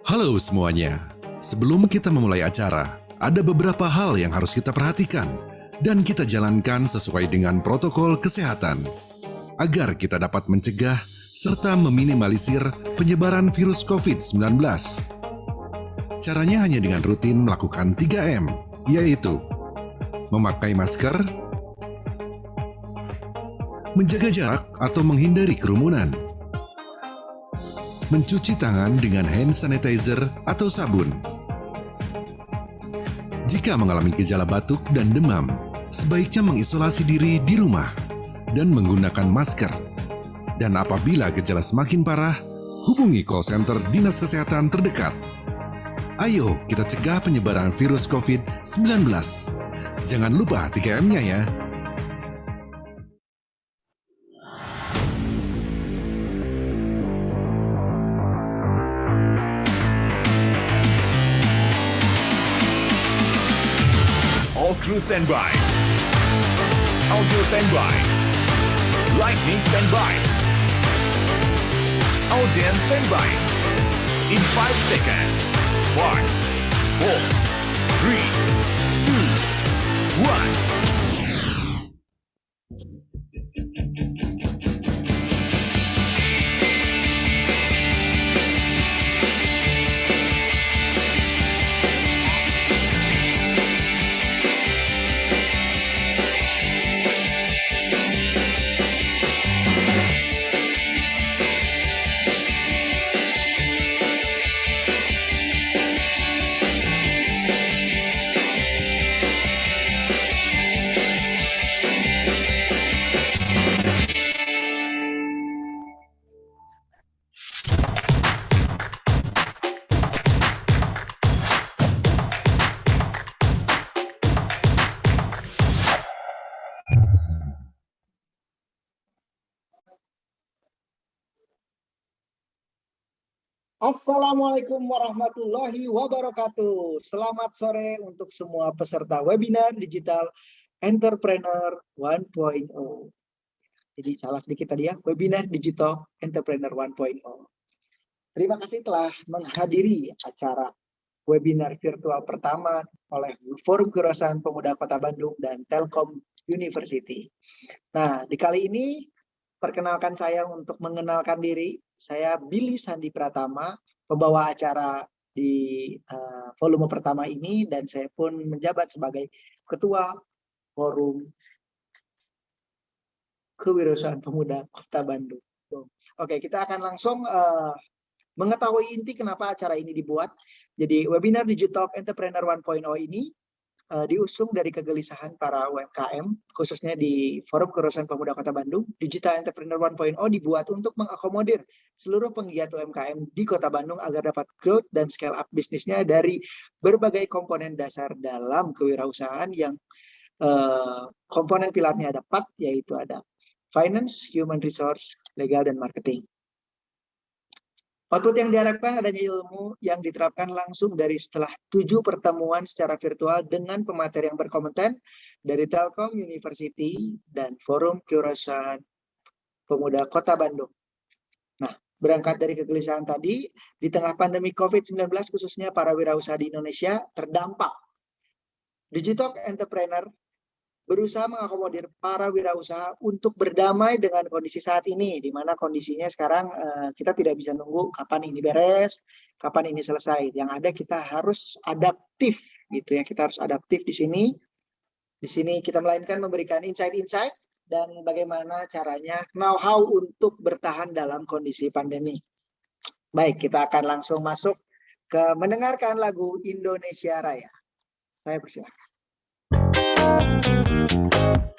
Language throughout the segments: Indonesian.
Halo semuanya, sebelum kita memulai acara, ada beberapa hal yang harus kita perhatikan dan kita jalankan sesuai dengan protokol kesehatan agar kita dapat mencegah serta meminimalisir penyebaran virus COVID-19. Caranya hanya dengan rutin melakukan 3M, yaitu memakai masker, menjaga jarak atau menghindari kerumunan, mencuci tangan dengan hand sanitizer atau sabun. Jika mengalami gejala batuk dan demam, sebaiknya mengisolasi diri di rumah dan menggunakan masker. Dan apabila gejala semakin parah, hubungi call center Dinas Kesehatan terdekat. Ayo kita cegah penyebaran virus COVID-19. Jangan lupa 3M-nya ya. All crew stand by. Audio stand by. Lightning stand by. Audience stand by. In 5 seconds. 5, 4, 3, 2, 1. Assalamualaikum warahmatullahi wabarakatuh. Selamat sore untuk semua peserta webinar Digital Entrepreneur 1.0. Jadi salah sedikit tadi ya, webinar Digital Entrepreneur 1.0. Terima kasih telah menghadiri acara webinar virtual pertama oleh Forum Kewirausahaan Pemuda Kota Bandung dan Telkom University. Nah, di kali ini perkenalkan saya untuk mengenalkan diri. Saya Billy Sandi Pratama, pembawa acara di volume pertama ini, dan saya pun menjabat sebagai Ketua Forum Kewirausahaan Pemuda Kota Bandung. Oke, kita akan langsung mengetahui inti kenapa acara ini dibuat. Jadi webinar Digital Entrepreneur 1.0 ini diusung dari kegelisahan para UMKM, khususnya di Forum Kewirausahaan Pemuda Kota Bandung. Digital Entrepreneur 1.0 dibuat untuk mengakomodir seluruh penggiat UMKM di Kota Bandung agar dapat growth dan scale up bisnisnya dari berbagai komponen dasar dalam kewirausahaan yang komponen pilarnya ada 4, yaitu ada finance, human resource, legal, dan marketing. Output yang diharapkan adanya ilmu yang diterapkan langsung dari setelah 7 pertemuan secara virtual dengan pemateri yang berkompeten dari Telkom University dan Forum Kewirausahaan Pemuda Kota Bandung. Nah, berangkat dari kegelisahan tadi, di tengah pandemi COVID-19 khususnya para wirausaha di Indonesia terdampak. Digital Entrepreneur berusaha mengakomodir para wirausaha untuk berdamai dengan kondisi saat ini, di mana kondisinya sekarang kita tidak bisa nunggu kapan ini beres, kapan ini selesai. Yang ada kita harus adaptif, gitu ya. Kita harus adaptif di sini. Di sini kita melainkan memberikan insight-insight dan bagaimana caranya know-how untuk bertahan dalam kondisi pandemi. Baik, kita akan langsung masuk ke mendengarkan lagu Indonesia Raya. Saya persilakan. Indonesia,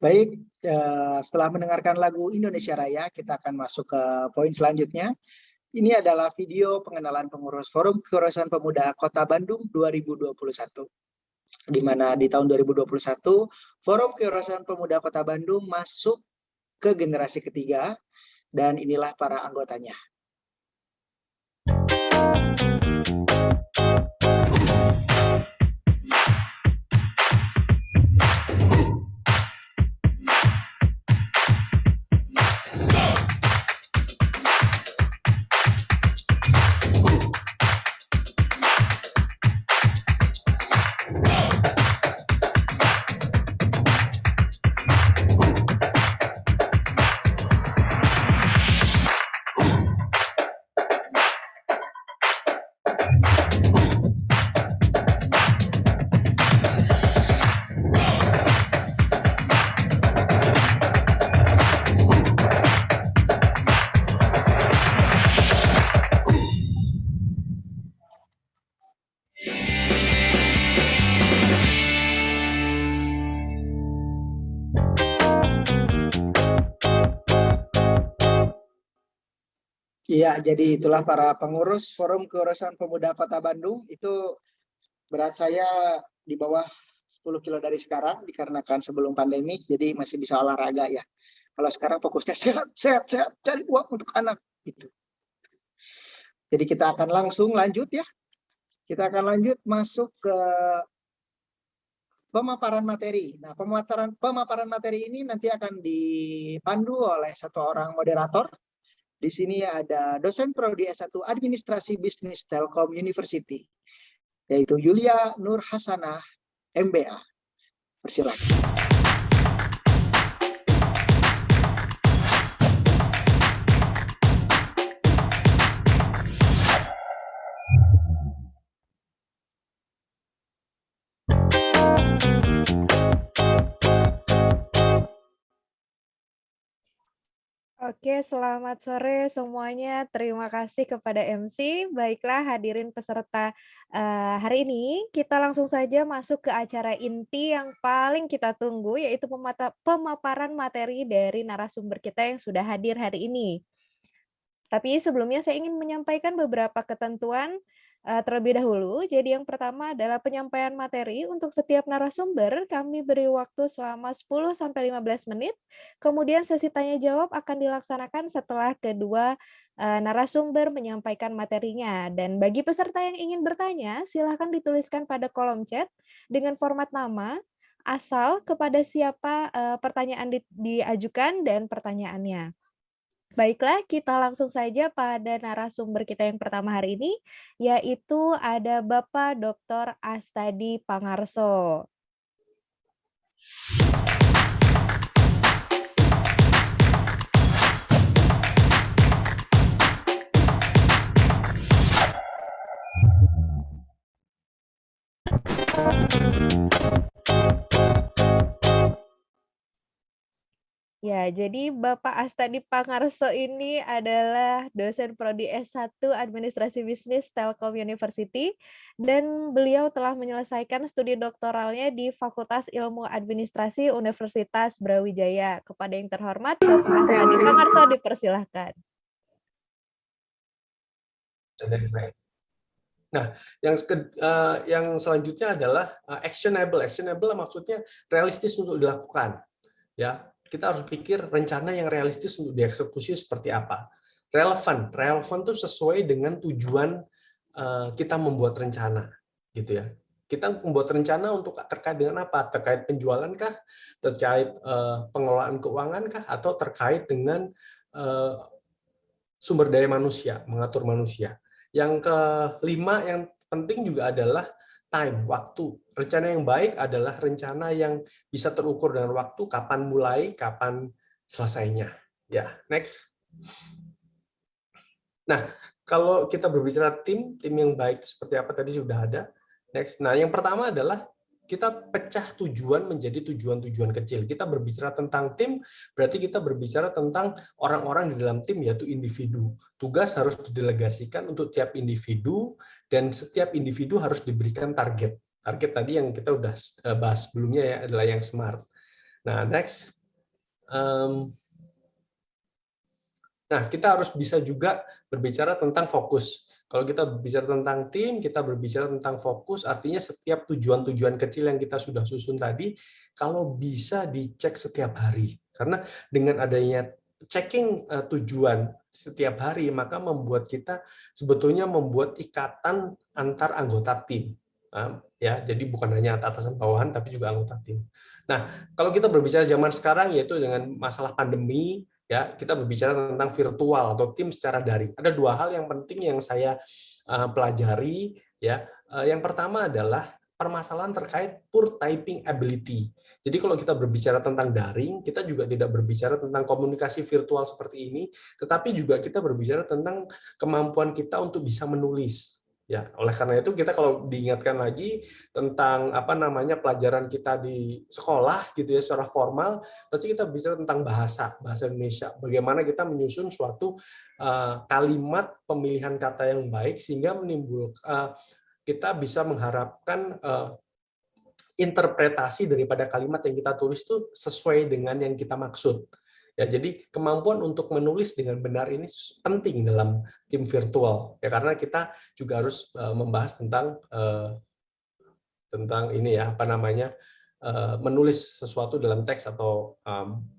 Baik, setelah mendengarkan lagu Indonesia Raya, kita akan masuk ke poin selanjutnya. Ini adalah video pengenalan pengurus Forum Keurasuan Pemuda Kota Bandung 2021. Di mana di tahun 2021, Forum Keurasuan Pemuda Kota Bandung masuk ke generasi ketiga, dan inilah para anggotanya. Iya, jadi itulah para pengurus Forum Keurasuan Pemuda Kota Bandung. Itu berat saya di bawah 10 kilo dari sekarang, dikarenakan sebelum pandemi, jadi masih bisa olahraga ya. Kalau sekarang fokusnya sehat, cari uang untuk anak. Gitu. Jadi kita akan langsung lanjut ya. Kita akan lanjut masuk ke pemaparan materi. Nah, pemaparan materi ini nanti akan dipandu oleh satu orang moderator. Di sini ada dosen prodi S1 Administrasi Bisnis Telkom University, yaitu Yulia Nur Hasanah, MBA. Persilakan. Oke, selamat sore semuanya. Terima kasih kepada MC. Baiklah, hadirin peserta hari ini, kita langsung saja masuk ke acara inti yang paling kita tunggu, yaitu pemaparan materi dari narasumber kita yang sudah hadir hari ini. Tapi sebelumnya saya ingin menyampaikan beberapa ketentuan terlebih dahulu. Jadi yang pertama adalah penyampaian materi untuk setiap narasumber kami beri waktu selama 10-15 menit. Kemudian sesi tanya jawab akan dilaksanakan setelah kedua narasumber menyampaikan materinya. Dan bagi peserta yang ingin bertanya, silakan dituliskan pada kolom chat dengan format nama, asal, kepada siapa pertanyaan diajukan, dan pertanyaannya. Baiklah, kita langsung saja pada narasumber kita yang pertama hari ini, yaitu ada Bapak Dr. Astadi Pangarso. Ya, jadi Bapak Astadi Pangarso ini adalah dosen prodi S1 Administrasi Bisnis Telkom University, dan beliau telah menyelesaikan studi doktoralnya di Fakultas Ilmu Administrasi Universitas Brawijaya. Kepada yang terhormat, Bapak Astadi Pangarso, dipersilahkan. Nah, yang selanjutnya adalah actionable. Actionable maksudnya realistis untuk dilakukan. Ya, kita harus pikir rencana yang realistis untuk dieksekusi seperti apa. Relevan itu sesuai dengan tujuan kita membuat rencana, gitu ya. Kita membuat rencana untuk terkait dengan apa? Terkait penjualan kah? Terkait pengelolaan keuangan kah? Atau terkait dengan sumber daya manusia, mengatur manusia. Yang kelima yang penting juga adalah time, waktu. Rencana yang baik adalah rencana yang bisa terukur dengan waktu, kapan mulai, kapan selesainya. Ya, next. Nah, kalau kita berbicara tim yang baik seperti apa tadi sudah ada. Next. Nah, yang pertama adalah kita pecah tujuan menjadi tujuan-tujuan kecil. Kita berbicara tentang tim, berarti kita berbicara tentang orang-orang di dalam tim, yaitu individu. Tugas harus didelegasikan untuk tiap individu, dan setiap individu harus diberikan target. Target tadi yang kita udah bahas sebelumnya ya, adalah yang SMART. Nah, next. Nah, kita harus bisa juga berbicara tentang fokus. Kalau kita berbicara tentang tim, kita berbicara tentang fokus, artinya setiap tujuan-tujuan kecil yang kita sudah susun tadi, kalau bisa dicek setiap hari. Karena dengan adanya checking tujuan setiap hari, maka membuat kita sebetulnya membuat ikatan antar anggota tim. Ya, jadi bukan hanya atasan bawahan, tapi juga anggota tim. Nah, kalau kita berbicara zaman sekarang, yaitu dengan masalah pandemi, ya, kita berbicara tentang virtual atau tim secara daring. Ada dua hal yang penting yang saya pelajari, ya. Yang pertama adalah permasalahan terkait poor typing ability. Jadi kalau kita berbicara tentang daring, kita juga tidak berbicara tentang komunikasi virtual seperti ini, tetapi juga kita berbicara tentang kemampuan kita untuk bisa menulis. Ya, oleh karena itu kita kalau diingatkan lagi tentang pelajaran kita di sekolah gitu ya secara formal, pasti kita bicara tentang bahasa Indonesia. Bagaimana kita menyusun suatu kalimat pemilihan kata yang baik sehingga menimbulkan kita bisa mengharapkan interpretasi daripada kalimat yang kita tulis itu sesuai dengan yang kita maksud. Ya, jadi kemampuan untuk menulis dengan benar ini penting dalam tim virtual ya, karena kita juga harus membahas tentang ini ya menulis sesuatu dalam teks atau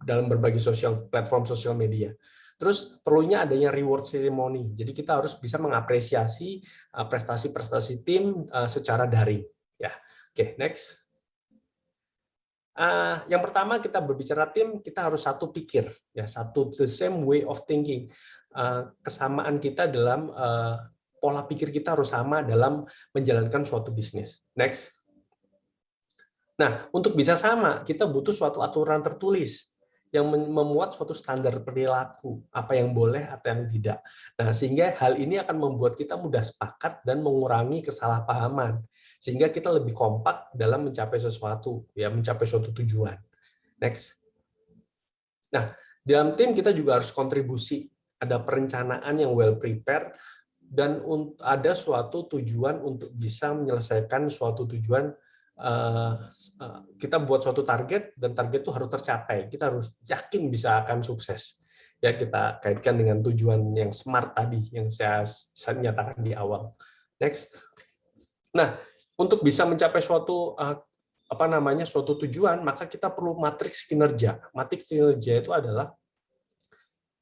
dalam berbagai platform sosial media. Terus perlunya adanya reward ceremony. Jadi kita harus bisa mengapresiasi prestasi-prestasi tim secara daring. Ya, oke, next. Yang pertama kita berbicara tim, kita harus satu pikir, ya, the same way of thinking. Kesamaan kita dalam pola pikir kita harus sama dalam menjalankan suatu bisnis. Next. Nah, untuk bisa sama, kita butuh suatu aturan tertulis yang memuat suatu standar perilaku, apa yang boleh, apa yang tidak. Nah, sehingga hal ini akan membuat kita mudah sepakat dan mengurangi kesalahpahaman, sehingga kita lebih kompak dalam mencapai sesuatu, ya, mencapai suatu tujuan. Next. Nah, dalam tim kita juga harus kontribusi, ada perencanaan yang well prepared, dan ada suatu tujuan untuk bisa menyelesaikan suatu tujuan. Kita buat suatu target dan target itu harus tercapai. Kita harus yakin bisa akan sukses. Ya, kita kaitkan dengan tujuan yang smart tadi yang saya nyatakan di awal. Next. Nah, untuk bisa mencapai suatu suatu tujuan, maka kita perlu matriks kinerja. Matriks kinerja itu adalah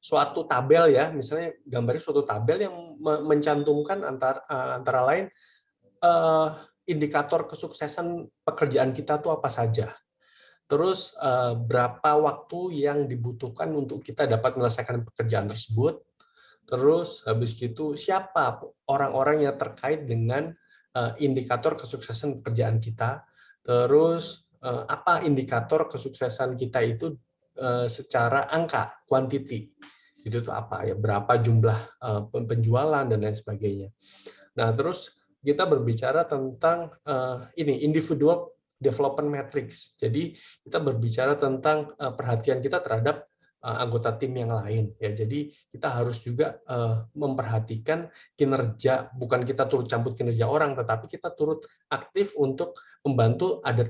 suatu tabel, ya, misalnya gambarnya suatu tabel yang mencantumkan antara lain indikator kesuksesan pekerjaan kita tuh apa saja. Terus berapa waktu yang dibutuhkan untuk kita dapat menyelesaikan pekerjaan tersebut. Terus habis itu siapa orang-orang yang terkait dengan indikator kesuksesan pekerjaan kita. Terus apa indikator kesuksesan kita itu secara angka, quantity. Itu tuh apa ya? Berapa jumlah penjualan dan lain sebagainya. Nah, terus kita berbicara tentang individual development matrix. Jadi kita berbicara tentang perhatian kita terhadap anggota tim yang lain. Ya, jadi kita harus juga memperhatikan kinerja, bukan kita turut campur kinerja orang, tetapi kita turut aktif untuk membantu ada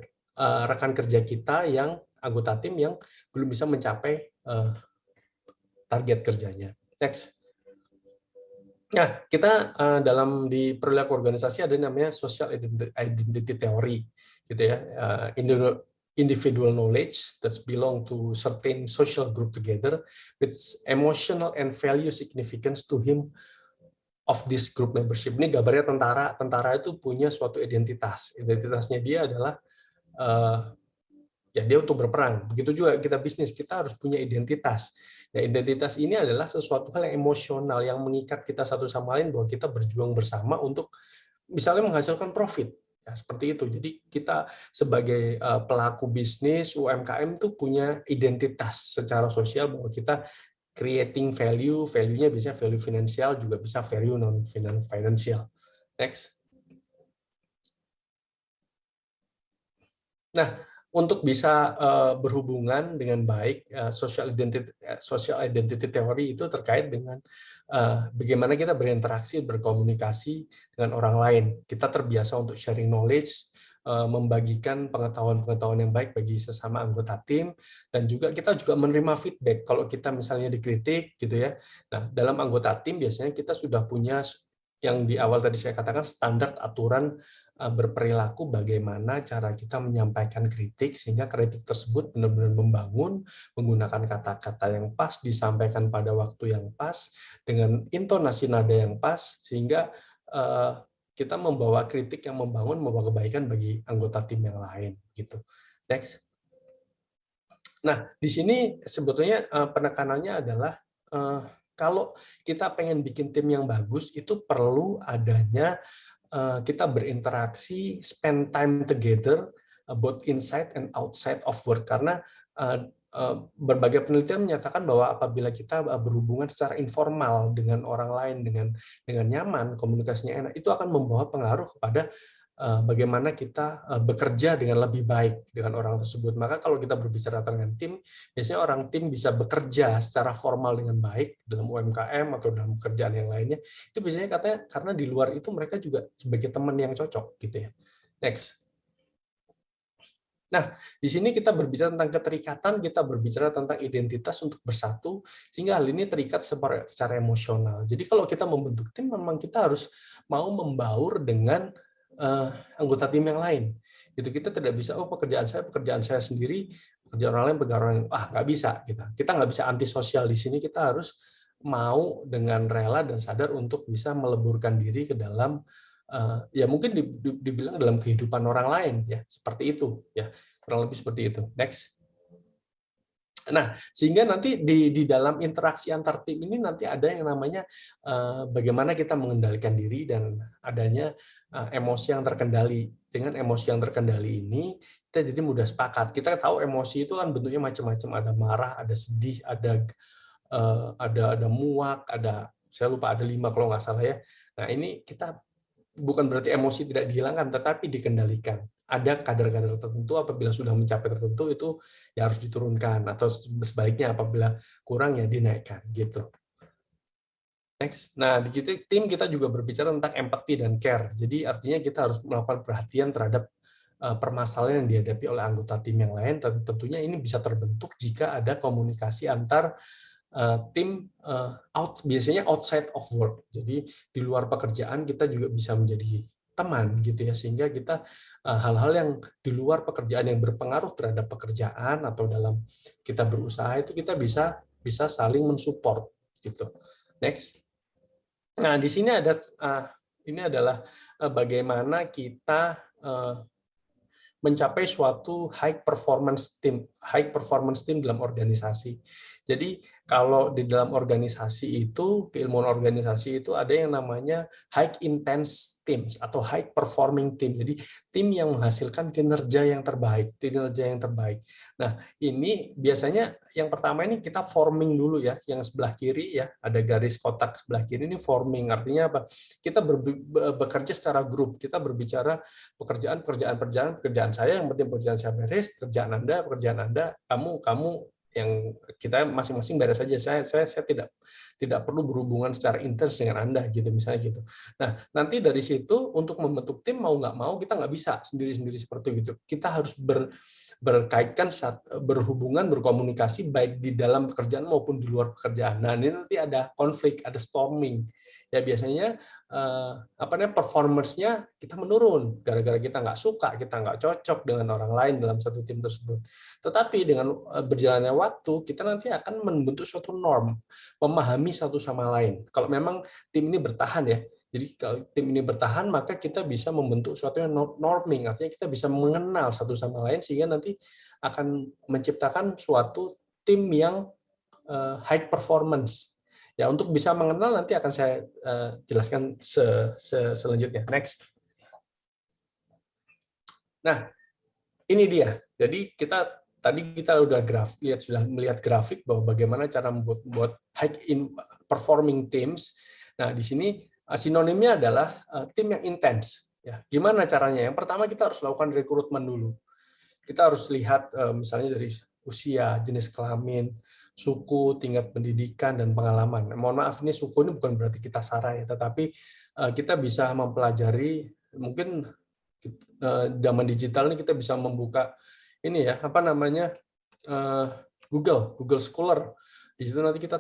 rekan kerja kita yang anggota tim yang belum bisa mencapai target kerjanya. Next. Nah, kita di perilaku organisasi ada namanya social identity theory, gitu ya. Individual knowledge that belong to certain social group together with emotional and value significance to him of this group membership. Ini gambarnya tentara. Tentara itu punya suatu identitas. Identitasnya dia adalah ya, dia untuk berperang. Begitu juga kita bisnis, kita harus punya identitas. Nah, identitas ini adalah sesuatu hal yang emosional yang mengikat kita satu sama lain bahwa kita berjuang bersama untuk misalnya menghasilkan profit. Ya, seperti itu. Jadi kita sebagai pelaku bisnis UMKM itu punya identitas secara sosial bahwa kita creating value, value-nya bisa value finansial, juga bisa value non financial. Next. Nah, untuk bisa berhubungan dengan baik, social identity theory itu terkait dengan bagaimana kita berinteraksi, berkomunikasi dengan orang lain. Kita terbiasa untuk sharing knowledge, membagikan pengetahuan-pengetahuan yang baik bagi sesama anggota tim, dan juga kita juga menerima feedback kalau kita misalnya dikritik gitu ya. Nah, dalam anggota tim biasanya kita sudah punya yang di awal tadi saya katakan standar aturan berperilaku, bagaimana cara kita menyampaikan kritik sehingga kritik tersebut benar-benar membangun, menggunakan kata-kata yang pas, disampaikan pada waktu yang pas, dengan intonasi nada yang pas, sehingga kita membawa kritik yang membangun, membawa kebaikan bagi anggota tim yang lain gitu. Next. Nah, di sini sebetulnya penekanannya adalah kalau kita pengen bikin tim yang bagus, itu perlu adanya kita berinteraksi, spend time together, both inside and outside of work. Karena berbagai penelitian menyatakan bahwa apabila kita berhubungan secara informal dengan orang lain, dengan nyaman, komunikasinya enak, itu akan membawa pengaruh kepada bagaimana kita bekerja dengan lebih baik dengan orang tersebut. Maka kalau kita berbicara dengan tim, biasanya orang tim bisa bekerja secara formal dengan baik dalam UMKM atau dalam pekerjaan yang lainnya. Itu biasanya katanya karena di luar itu mereka juga sebagai teman yang cocok gitu ya. Next. Nah, di sini kita berbicara tentang keterikatan, kita berbicara tentang identitas untuk bersatu, sehingga hal ini terikat secara emosional. Jadi kalau kita membentuk tim, memang kita harus mau membaur dengan anggota tim yang lain. Gitu, kita tidak bisa, oh pekerjaan saya sendiri, pekerjaan orang lain, nggak bisa. Gitu. Kita nggak bisa antisosial di sini, kita harus mau dengan rela dan sadar untuk bisa meleburkan diri ke dalam ya mungkin dibilang dalam kehidupan orang lain ya, seperti itu ya, kurang lebih seperti itu. Next. Nah, sehingga nanti di dalam interaksi antar tim ini nanti ada yang namanya bagaimana kita mengendalikan diri dan adanya emosi yang terkendali. Dengan emosi yang terkendali ini kita jadi mudah sepakat. Kita tahu emosi itu kan bentuknya macam-macam, ada marah, ada sedih, ada muak, saya lupa ada 5 kalau nggak salah ya. Nah, ini kita bukan berarti emosi tidak dihilangkan, tetapi dikendalikan. Ada kadar-kadar tertentu, apabila sudah mencapai tertentu itu ya harus diturunkan, atau sebaliknya apabila kurang ya dinaikkan gitu. Next. Nah, di tim kita juga berbicara tentang empathy dan care. Jadi artinya kita harus melakukan perhatian terhadap permasalahan yang dihadapi oleh anggota tim yang lain. Tentunya ini bisa terbentuk jika ada komunikasi antar tim biasanya outside of work. Jadi di luar pekerjaan kita juga bisa menjadi teman gitu ya, sehingga kita hal-hal yang di luar pekerjaan yang berpengaruh terhadap pekerjaan atau dalam kita berusaha itu kita bisa saling mensupport gitu. Next. Nah, di sini ini adalah bagaimana kita mencapai suatu high performance team dalam organisasi. Jadi kalau di dalam organisasi itu, keilmuan organisasi itu ada yang namanya high intense teams atau high performing team. Jadi tim yang menghasilkan kinerja yang terbaik. Nah, ini biasanya yang pertama ini kita forming dulu ya, yang sebelah kiri ya, ada garis kotak sebelah kiri ini forming. Artinya apa? Kita bekerja secara grup, kita berbicara pekerjaan saya, yang penting pekerjaan saya beres, pekerjaan Anda, kamu yang kita masing-masing beres saja. Saya tidak perlu berhubungan secara intens dengan Anda gitu misalnya gitu. Nah, nanti dari situ untuk membentuk tim mau nggak mau kita nggak bisa sendiri-sendiri seperti itu. Kita harus berkaitkan, berhubungan, berkomunikasi baik di dalam pekerjaan maupun di luar pekerjaan. Nah, ini nanti ada konflik, ada storming. Ya biasanya performance-nya kita menurun gara-gara kita nggak suka, kita nggak cocok dengan orang lain dalam satu tim tersebut. Tetapi dengan berjalannya waktu kita nanti akan membentuk suatu norm, memahami satu sama lain. Kalau memang tim ini bertahan ya, jadi kalau tim ini bertahan maka kita bisa membentuk suatu yang norming, artinya kita bisa mengenal satu sama lain sehingga nanti akan menciptakan suatu tim yang high performance. Ya, untuk bisa mengenal nanti akan saya jelaskan selanjutnya. Next. Nah, ini dia. Jadi tadi kita sudah melihat grafik bahwa bagaimana cara membuat high performing teams. Nah, di sini sinonimnya adalah tim yang intens. Ya, gimana caranya? Yang pertama kita harus lakukan rekrutmen dulu. Kita harus lihat misalnya dari usia, jenis kelamin, suku, tingkat pendidikan, dan pengalaman. Mohon maaf, ini suku ini bukan berarti kita sara ya, tetapi kita bisa mempelajari, mungkin zaman digital ini kita bisa membuka ini ya, apa namanya, Google Scholar. Di situ nanti kita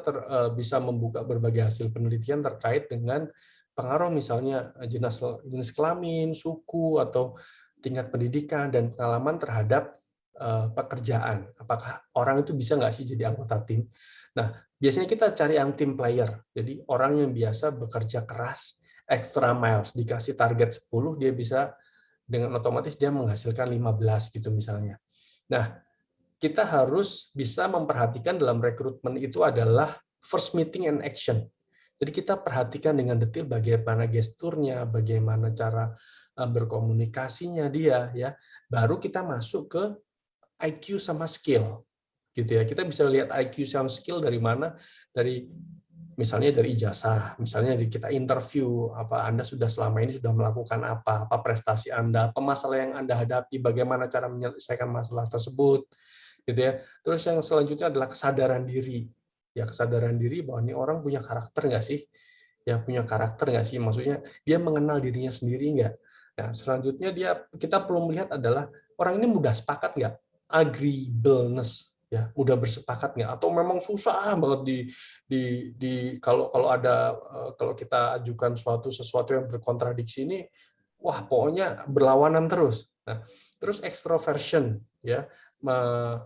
bisa membuka berbagai hasil penelitian terkait dengan pengaruh misalnya jenis kelamin, suku, atau tingkat pendidikan dan pengalaman terhadap pekerjaan. Apakah orang itu bisa nggak sih jadi anggota tim? Nah, biasanya kita cari yang tim player. Jadi orang yang biasa bekerja keras, extra miles, dikasih target 10, dia bisa dengan otomatis dia menghasilkan 15 gitu misalnya. Nah, kita harus bisa memperhatikan dalam rekrutmen itu adalah first meeting and action. Jadi kita perhatikan dengan detail bagaimana gesturnya, bagaimana cara berkomunikasinya dia, ya. Baru kita masuk ke IQ sama skill, gitu ya. Kita bisa lihat IQ sama skill dari mana? Dari misalnya dari ijazah, misalnya kita interview, apa Anda sudah selama ini sudah melakukan apa prestasi Anda, apa masalah yang Anda hadapi, bagaimana cara menyelesaikan masalah tersebut, gitu ya. Terus yang selanjutnya adalah kesadaran diri. Ya, kesadaran diri bahwa ini orang punya karakter nggak sih? Ya, punya karakter nggak sih? Maksudnya dia mengenal dirinya sendiri nggak? Nah, selanjutnya kita perlu melihat adalah orang ini mudah sepakat nggak? Agreeableness, ya, mudah bersepakat nggak? Atau memang susah banget kalau kita ajukan sesuatu yang berkontradiksi ini, wah pokoknya berlawanan terus. Nah, terus extroversion, ya,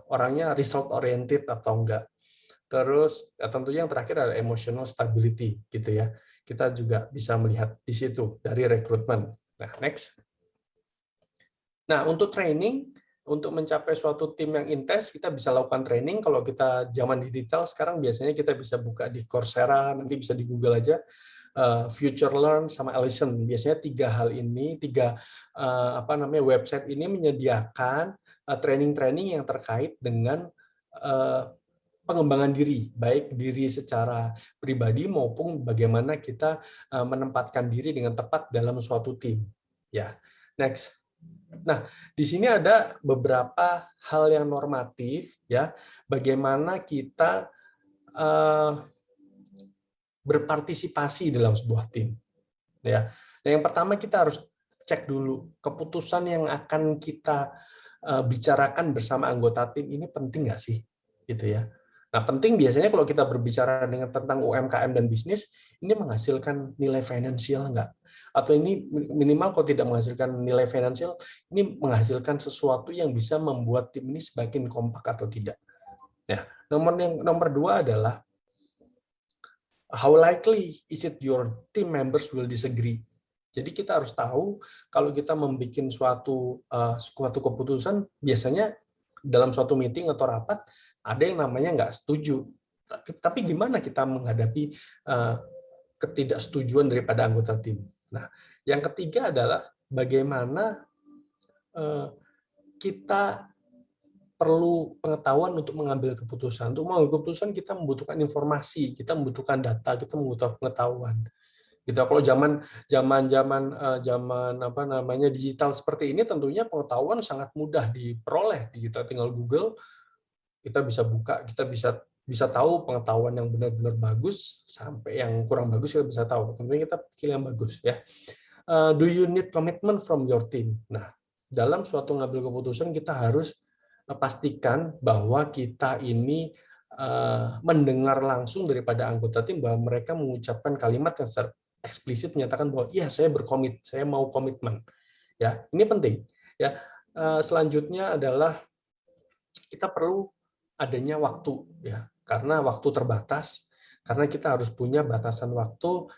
orangnya result oriented atau enggak. Terus ya, tentunya yang terakhir adalah emotional stability, gitu ya. Kita juga bisa melihat di situ dari rekrutmen. Nah, next. Nah, untuk training, untuk mencapai suatu tim yang intens, kita bisa lakukan training. Kalau kita zaman digital sekarang biasanya kita bisa buka di Coursera, nanti bisa di Google aja, Future Learn sama Allison. Biasanya tiga website ini menyediakan training-training yang terkait dengan pengembangan diri, baik diri secara pribadi maupun bagaimana kita menempatkan diri dengan tepat dalam suatu tim. Ya, next. Nah, di sini ada beberapa hal yang normatif, ya, bagaimana kita berpartisipasi dalam sebuah tim. Ya, yang pertama kita harus cek dulu keputusan yang akan kita bicarakan bersama anggota tim ini penting nggak sih, gitu ya. Nah, penting biasanya kalau kita berbicara tentang UMKM dan bisnis, ini menghasilkan nilai finansial nggak? Atau ini minimal kalau tidak menghasilkan nilai finansial, ini menghasilkan sesuatu yang bisa membuat tim ini semakin kompak atau tidak. Nah, nomor dua adalah how likely is it your team members will disagree. Jadi kita harus tahu kalau kita membuat suatu keputusan, biasanya dalam suatu meeting atau rapat ada yang namanya nggak setuju. Tapi gimana kita menghadapi ketidaksetujuan daripada anggota tim? Nah, yang ketiga adalah bagaimana kita perlu pengetahuan untuk mengambil keputusan. Untuk mengambil keputusan kita membutuhkan informasi, kita membutuhkan data, kita membutuhkan pengetahuan. Gitu. Kalau zaman digital seperti ini, tentunya pengetahuan sangat mudah diperoleh. Kita tinggal Google, kita bisa buka, kita bisa tahu pengetahuan yang benar-benar bagus sampai yang kurang bagus kita bisa tahu. Tentunya kita pilih yang bagus, ya. Do you need commitment from your team? Nah, dalam suatu ngambil keputusan kita harus pastikan bahwa kita ini mendengar langsung daripada anggota tim bahwa mereka mengucapkan kalimat yang secara eksplisit menyatakan bahwa iya saya saya mau komitmen. Ya, ini penting. Ya, selanjutnya adalah kita perlu adanya waktu, ya, karena waktu terbatas, karena kita harus punya batasan waktu.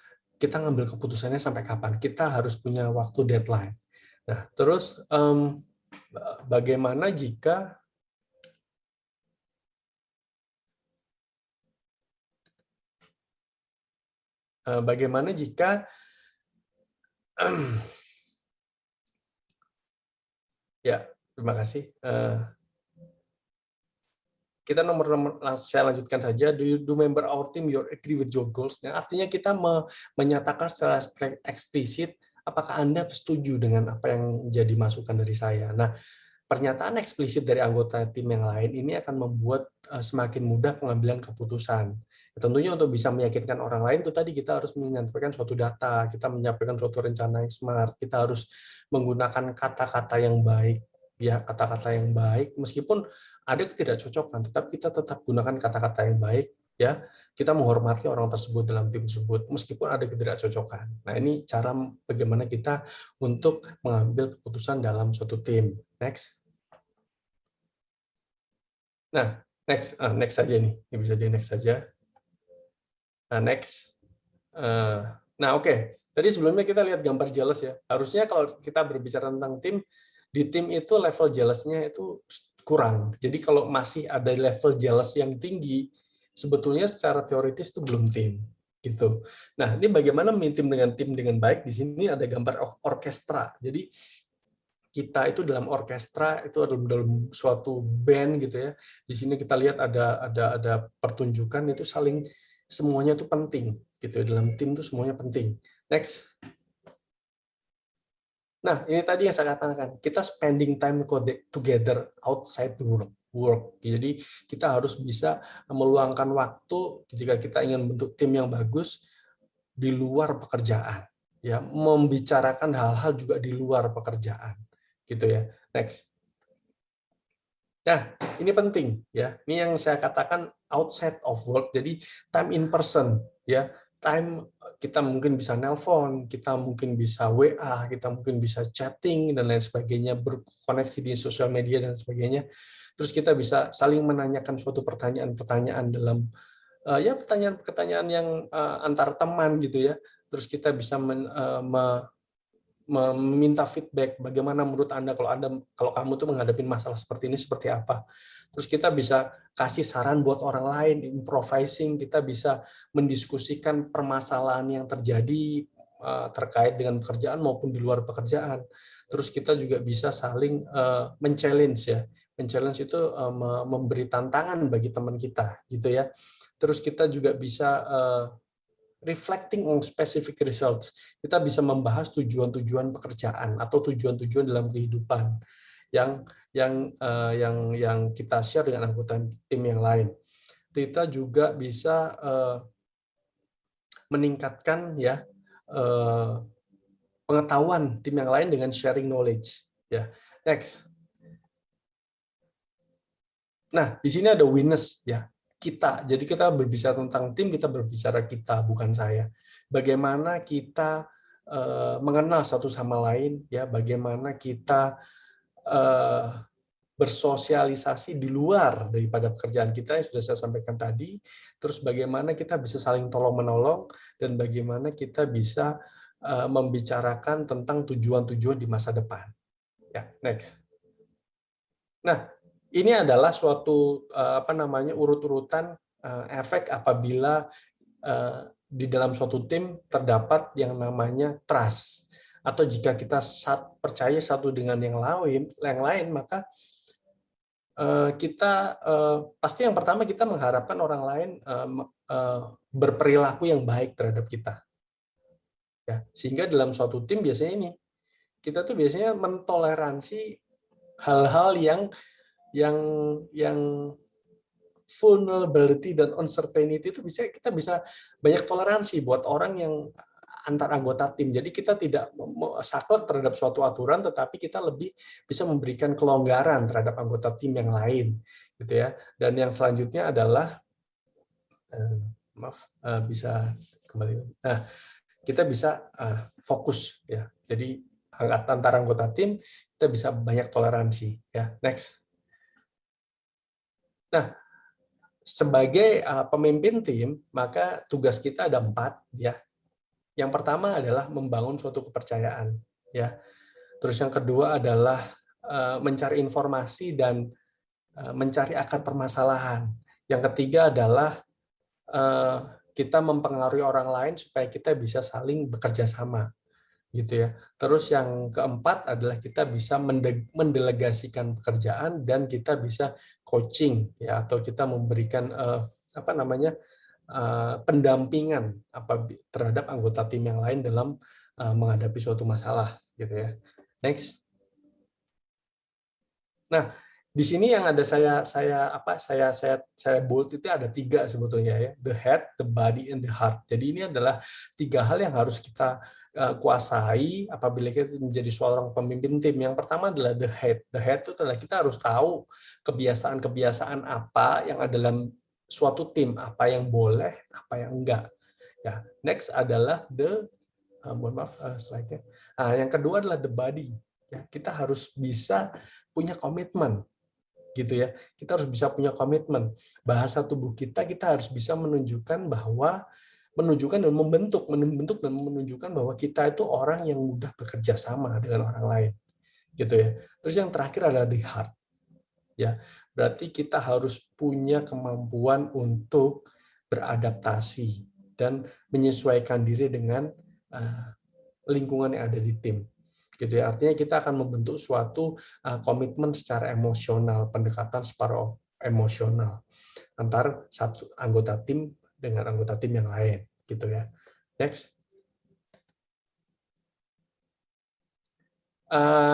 Kita ngambil keputusannya sampai kapan? Kita harus punya waktu deadline. Nah, terus bagaimana jika ya, terima kasih. Kita saya lanjutkan saja. Do member our team you agree with your goals? Nah, artinya kita menyatakan secara eksplisit apakah Anda setuju dengan apa yang jadi masukan dari saya. Nah, pernyataan eksplisit dari anggota tim yang lain ini akan membuat semakin mudah pengambilan keputusan. Tentunya untuk bisa meyakinkan orang lain itu tadi kita harus menyampaikan suatu data, kita menyampaikan suatu rencana yang smart, kita harus menggunakan kata-kata yang baik, ya kata-kata yang baik meskipun ada ketidakcocokan, tetapi kita tetap gunakan kata-kata yang baik, ya kita menghormati orang tersebut dalam tim tersebut meskipun ada ketidakcocokan. Nah ini cara bagaimana kita untuk mengambil keputusan dalam suatu tim. Next. Nah, next saja nih, ini bisa di next saja. Nah, next. Nah, oke. Tadi sebelumnya kita lihat gambar jealous ya. Harusnya kalau kita berbicara tentang tim, di tim itu level jealousnya itu kurang. Jadi kalau masih ada level jealous yang tinggi, sebetulnya secara teoritis itu belum tim. Gitu. Nah, ini bagaimana tim dengan baik? Di sini ada gambar orkestra. Jadi kita itu dalam orkestra itu dalam suatu band gitu ya. Di sini kita lihat ada pertunjukan itu saling semuanya itu penting gitu. Dalam tim itu semuanya penting. Next. Nah, ini tadi yang saya katakan, kita spending time together outside the work. Jadi kita harus bisa meluangkan waktu jika kita ingin bentuk tim yang bagus di luar pekerjaan. Ya, membicarakan hal-hal juga di luar pekerjaan. Gitu ya. Next. Nah, ini penting ya. Ini yang saya katakan outside of work. Jadi time in person ya. Time kita mungkin bisa nelpon, kita mungkin bisa WA, kita mungkin bisa chatting dan lain sebagainya, berkoneksi di sosial media dan sebagainya. Terus kita bisa saling menanyakan suatu pertanyaan-pertanyaan dalam ya pertanyaan-pertanyaan yang antar teman gitu ya. Terus kita bisa meminta feedback bagaimana menurut Anda kalau kamu tuh menghadapi masalah seperti ini seperti apa. Terus kita bisa kasih saran buat orang lain, improvising, kita bisa mendiskusikan permasalahan yang terjadi terkait dengan pekerjaan maupun di luar pekerjaan. Terus kita juga bisa saling men-challenge ya. Men-challenge itu memberi tantangan bagi teman kita gitu ya. Terus kita juga bisa reflecting on specific results. Kita bisa membahas tujuan-tujuan pekerjaan atau tujuan-tujuan dalam kehidupan yang kita share dengan anggota tim yang lain. Kita juga bisa meningkatkan ya pengetahuan tim yang lain dengan sharing knowledge. Ya, next. Nah, di sini ada witness ya. Kita. Jadi kita berbicara tentang tim, kita berbicara kita, bukan saya. Bagaimana kita mengenal satu sama lain, ya, bagaimana kita bersosialisasi di luar daripada pekerjaan kita yang sudah saya sampaikan tadi, terus bagaimana kita bisa saling tolong-menolong, dan bagaimana kita bisa membicarakan tentang tujuan-tujuan di masa depan. Ya, next. Nah, ini adalah suatu urut-urutan efek apabila di dalam suatu tim terdapat yang namanya trust, atau jika kita percaya satu dengan yang lain, maka kita pasti yang pertama kita mengharapkan orang lain berperilaku yang baik terhadap kita. Ya, sehingga dalam suatu tim biasanya ini kita tuh biasanya mentoleransi hal-hal yang vulnerability dan uncertainty itu kita bisa banyak toleransi buat orang yang antar anggota tim. Jadi kita tidak saklek terhadap suatu aturan, tetapi kita lebih bisa memberikan kelonggaran terhadap anggota tim yang lain, gitu ya. Dan yang selanjutnya adalah bisa kembali. Nah, kita bisa fokus ya. Jadi antara anggota tim kita bisa banyak toleransi ya. Next. Nah, sebagai pemimpin tim, maka tugas kita ada 4 ya. Yang pertama adalah membangun suatu kepercayaan ya. Terus yang kedua adalah mencari informasi dan mencari akar permasalahan. Yang ketiga adalah kita mempengaruhi orang lain supaya kita bisa saling bekerja sama. Gitu ya. Terus yang keempat adalah kita bisa mendelegasikan pekerjaan dan kita bisa coaching ya, atau kita memberikan pendampingan terhadap anggota tim yang lain dalam menghadapi suatu masalah gitu ya. Next. Nah, di sini yang ada saya bold itu ada 3 sebetulnya ya, the head, the body, and the heart. Jadi ini adalah 3 hal yang harus kita kuasai apabila kita menjadi seorang pemimpin tim. Yang pertama adalah the head. The head itu adalah kita harus tahu kebiasaan-kebiasaan apa yang ada dalam suatu tim, apa yang boleh, apa yang enggak. Ya, next adalah mohon maaf slide-nya. Yang kedua adalah the body. Ya, kita harus bisa punya komitmen, gitu ya. Kita harus bisa punya komitmen. Bahasa tubuh kita harus bisa menunjukkan dan membentuk dan menunjukkan bahwa kita itu orang yang mudah bekerja sama dengan orang lain, gitu ya. Terus yang terakhir adalah the heart. Ya, berarti kita harus punya kemampuan untuk beradaptasi dan menyesuaikan diri dengan lingkungan yang ada di tim. Gitu ya. Artinya kita akan membentuk suatu komitmen secara emosional, pendekatan secara emosional antar satu anggota tim dengan anggota tim yang lain, gitu ya. Next.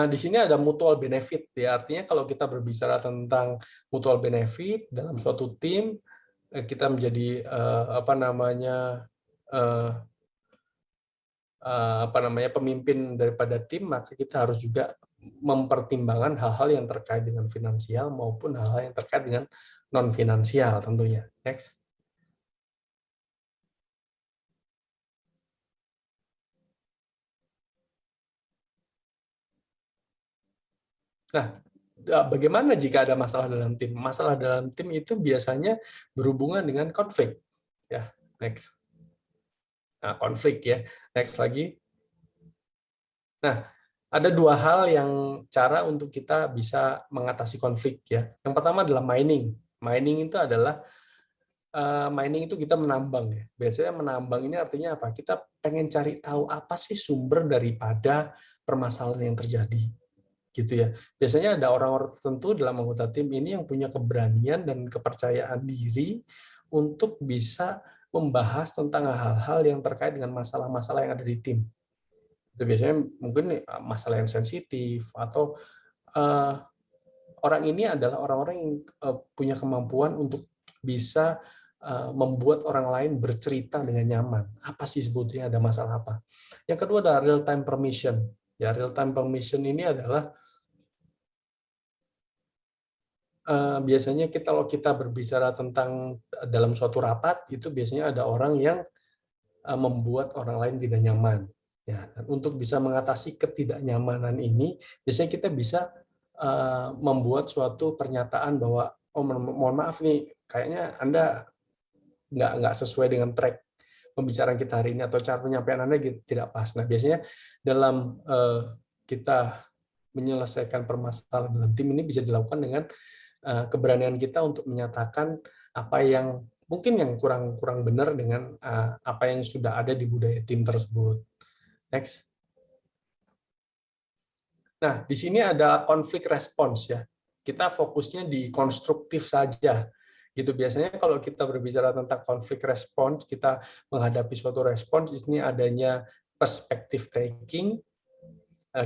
Di sini ada mutual benefit, ya. Artinya kalau kita berbicara tentang mutual benefit dalam suatu tim, kita menjadi pemimpin daripada tim, maka kita harus juga mempertimbangkan hal-hal yang terkait dengan finansial maupun hal-hal yang terkait dengan non finansial tentunya. Next. Nah, bagaimana jika ada masalah dalam tim? Masalah dalam tim itu biasanya berhubungan dengan konflik. Ya, next. Nah, konflik ya. Next lagi. Nah, ada 2 hal yang cara untuk kita bisa mengatasi konflik ya. Yang pertama adalah mining. Mining itu adalah mining itu kita menambang ya. Biasanya menambang ini artinya apa? Kita pengen cari tahu apa sih sumber daripada permasalahan yang terjadi. Gitu ya. Biasanya ada orang-orang tertentu dalam anggota tim ini yang punya keberanian dan kepercayaan diri untuk bisa membahas tentang hal-hal yang terkait dengan masalah-masalah yang ada di tim. Itu biasanya mungkin masalah yang sensitif atau orang ini adalah orang-orang yang punya kemampuan untuk bisa membuat orang lain bercerita dengan nyaman. Apa sih sebetulnya ada masalah apa? Yang kedua adalah real time permission. Ya, real time permission ini adalah biasanya kalau kita berbicara tentang dalam suatu rapat, itu biasanya ada orang yang membuat orang lain tidak nyaman. Ya, dan untuk bisa mengatasi ketidaknyamanan ini, biasanya kita bisa membuat suatu pernyataan bahwa, oh mohon maaf nih, kayaknya Anda nggak sesuai dengan track pembicaraan kita hari ini, atau cara penyampaian Anda tidak pas. Nah, biasanya dalam kita menyelesaikan permasalahan dalam tim ini bisa dilakukan dengan keberanian kita untuk menyatakan apa yang mungkin yang kurang benar dengan apa yang sudah ada di budaya tim tersebut. Next. Nah, di sini ada konflik respons ya. Kita fokusnya di konstruktif saja. Gitu biasanya kalau kita berbicara tentang konflik respons, kita menghadapi suatu respons, ini adanya perspective taking,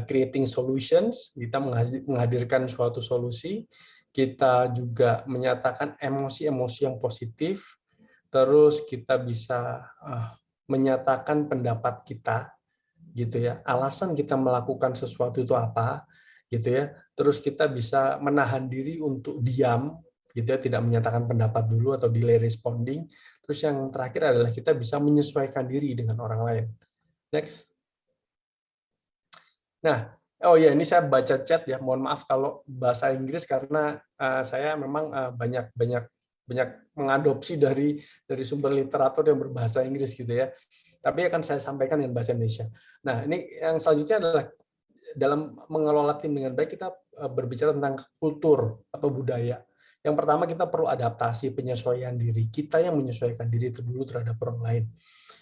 creating solutions, kita menghadirkan suatu solusi, kita juga menyatakan emosi-emosi yang positif, terus kita bisa menyatakan pendapat kita, gitu ya, alasan kita melakukan sesuatu itu apa, gitu ya, terus kita bisa menahan diri untuk diam, gitu ya, tidak menyatakan pendapat dulu atau delay responding, terus yang terakhir adalah kita bisa menyesuaikan diri dengan orang lain. Next. Nah, oh ya, ini saya baca chat ya. Mohon maaf kalau bahasa Inggris karena saya memang banyak mengadopsi dari sumber literatur yang berbahasa Inggris gitu ya. Tapi akan saya sampaikan dengan bahasa Indonesia. Nah, ini yang selanjutnya adalah dalam mengelola tim dengan baik kita berbicara tentang kultur atau budaya. Yang pertama kita perlu adaptasi, penyesuaian diri. Kita yang menyesuaikan diri dulu terhadap orang lain.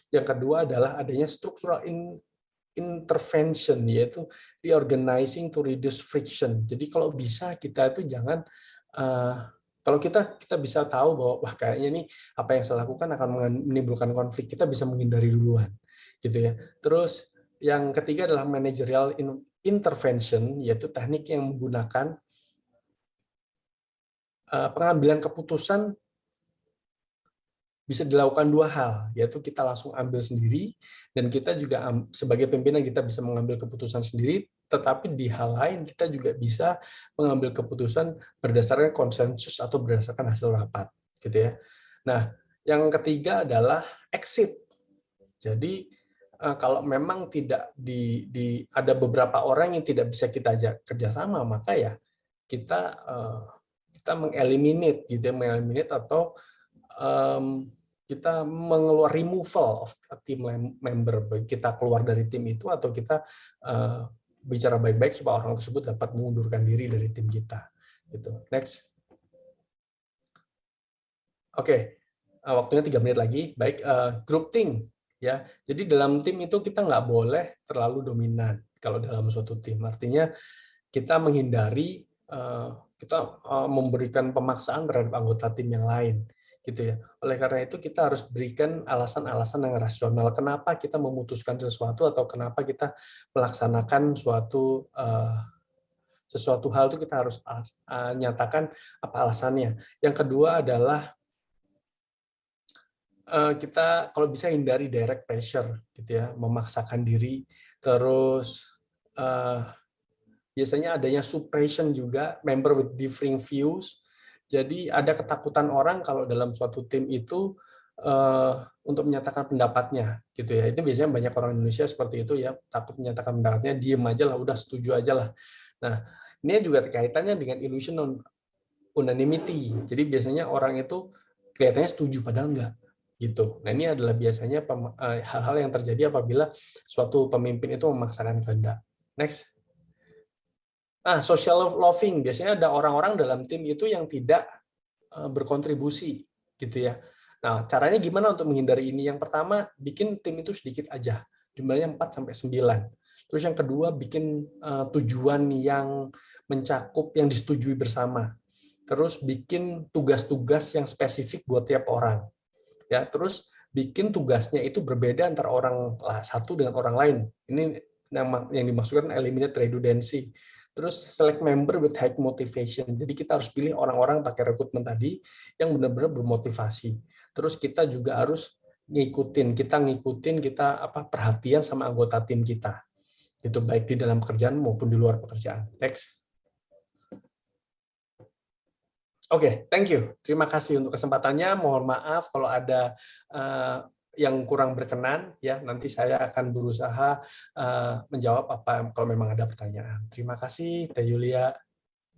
Yang kedua adalah adanya structural intervention, yaitu reorganizing to reduce friction. Jadi kalau bisa kita itu jangan kalau kita bisa tahu bahwa wah kayaknya nih apa yang saya lakukan akan menimbulkan konflik, kita bisa menghindari duluan, gitu ya. Terus yang ketiga adalah managerial intervention, yaitu teknik yang menggunakan pengambilan keputusan bisa dilakukan dua hal, yaitu kita langsung ambil sendiri, dan kita juga sebagai pimpinan kita bisa mengambil keputusan sendiri, tetapi di hal lain kita juga bisa mengambil keputusan berdasarkan konsensus atau berdasarkan hasil rapat, gitu ya. Nah, yang ketiga adalah exit. Jadi kalau memang tidak ada beberapa orang yang tidak bisa kita ajak kerjasama, maka ya kita mengeliminate, gitu ya, mengeliminate atau kita mengeluar removal of a team member, kita keluar dari tim itu atau kita bicara baik-baik supaya orang tersebut dapat mengundurkan diri dari tim kita. Gitu. Next. Oke, waktunya 3 menit lagi. Baik, grouping ya. Jadi dalam tim itu kita nggak boleh terlalu dominan kalau dalam suatu tim. Artinya kita menghindari kita memberikan pemaksaan terhadap anggota tim yang lain. Gitu ya. Oleh karena itu kita harus berikan alasan-alasan yang rasional kenapa kita memutuskan sesuatu atau kenapa kita melaksanakan sesuatu hal itu kita harus nyatakan apa alasannya. Yang kedua adalah kita kalau bisa hindari direct pressure, gitu ya, memaksakan diri. Terus biasanya adanya suppression juga, member with differing views. Jadi ada ketakutan orang kalau dalam suatu tim itu untuk menyatakan pendapatnya, gitu ya. Itu biasanya banyak orang Indonesia seperti itu ya, takut menyatakan pendapatnya, diem aja lah, udah setuju aja lah. Nah, ini juga kaitannya dengan illusion unanimity. Jadi biasanya orang itu kelihatannya setuju padahal enggak, gitu. Nah, ini adalah biasanya hal-hal yang terjadi apabila suatu pemimpin itu memaksakan kehendak. Next. Social loving, biasanya ada orang-orang dalam tim itu yang tidak berkontribusi, gitu ya. Nah, caranya gimana untuk menghindari ini? Yang pertama, bikin tim itu sedikit aja, jumlahnya 4-9. Terus yang kedua, bikin tujuan yang mencakup, yang disetujui bersama. Terus bikin tugas-tugas yang spesifik buat tiap orang. Ya, terus bikin tugasnya itu berbeda antara orang satu dengan orang lain. Ini yang dimaksudkan eliminate redundancy. Terus select member with high motivation. Jadi kita harus pilih orang-orang pakai rekrutmen tadi yang benar-benar bermotivasi. Terus kita juga harus ngikutin, kita perhatian sama anggota tim kita. Itu baik di dalam pekerjaan maupun di luar pekerjaan. Next. Oke, thank you. Terima kasih untuk kesempatannya. Mohon maaf kalau ada yang kurang berkenan, ya nanti saya akan berusaha menjawab apa kalau memang ada pertanyaan. Terima kasih, Teh Yulia.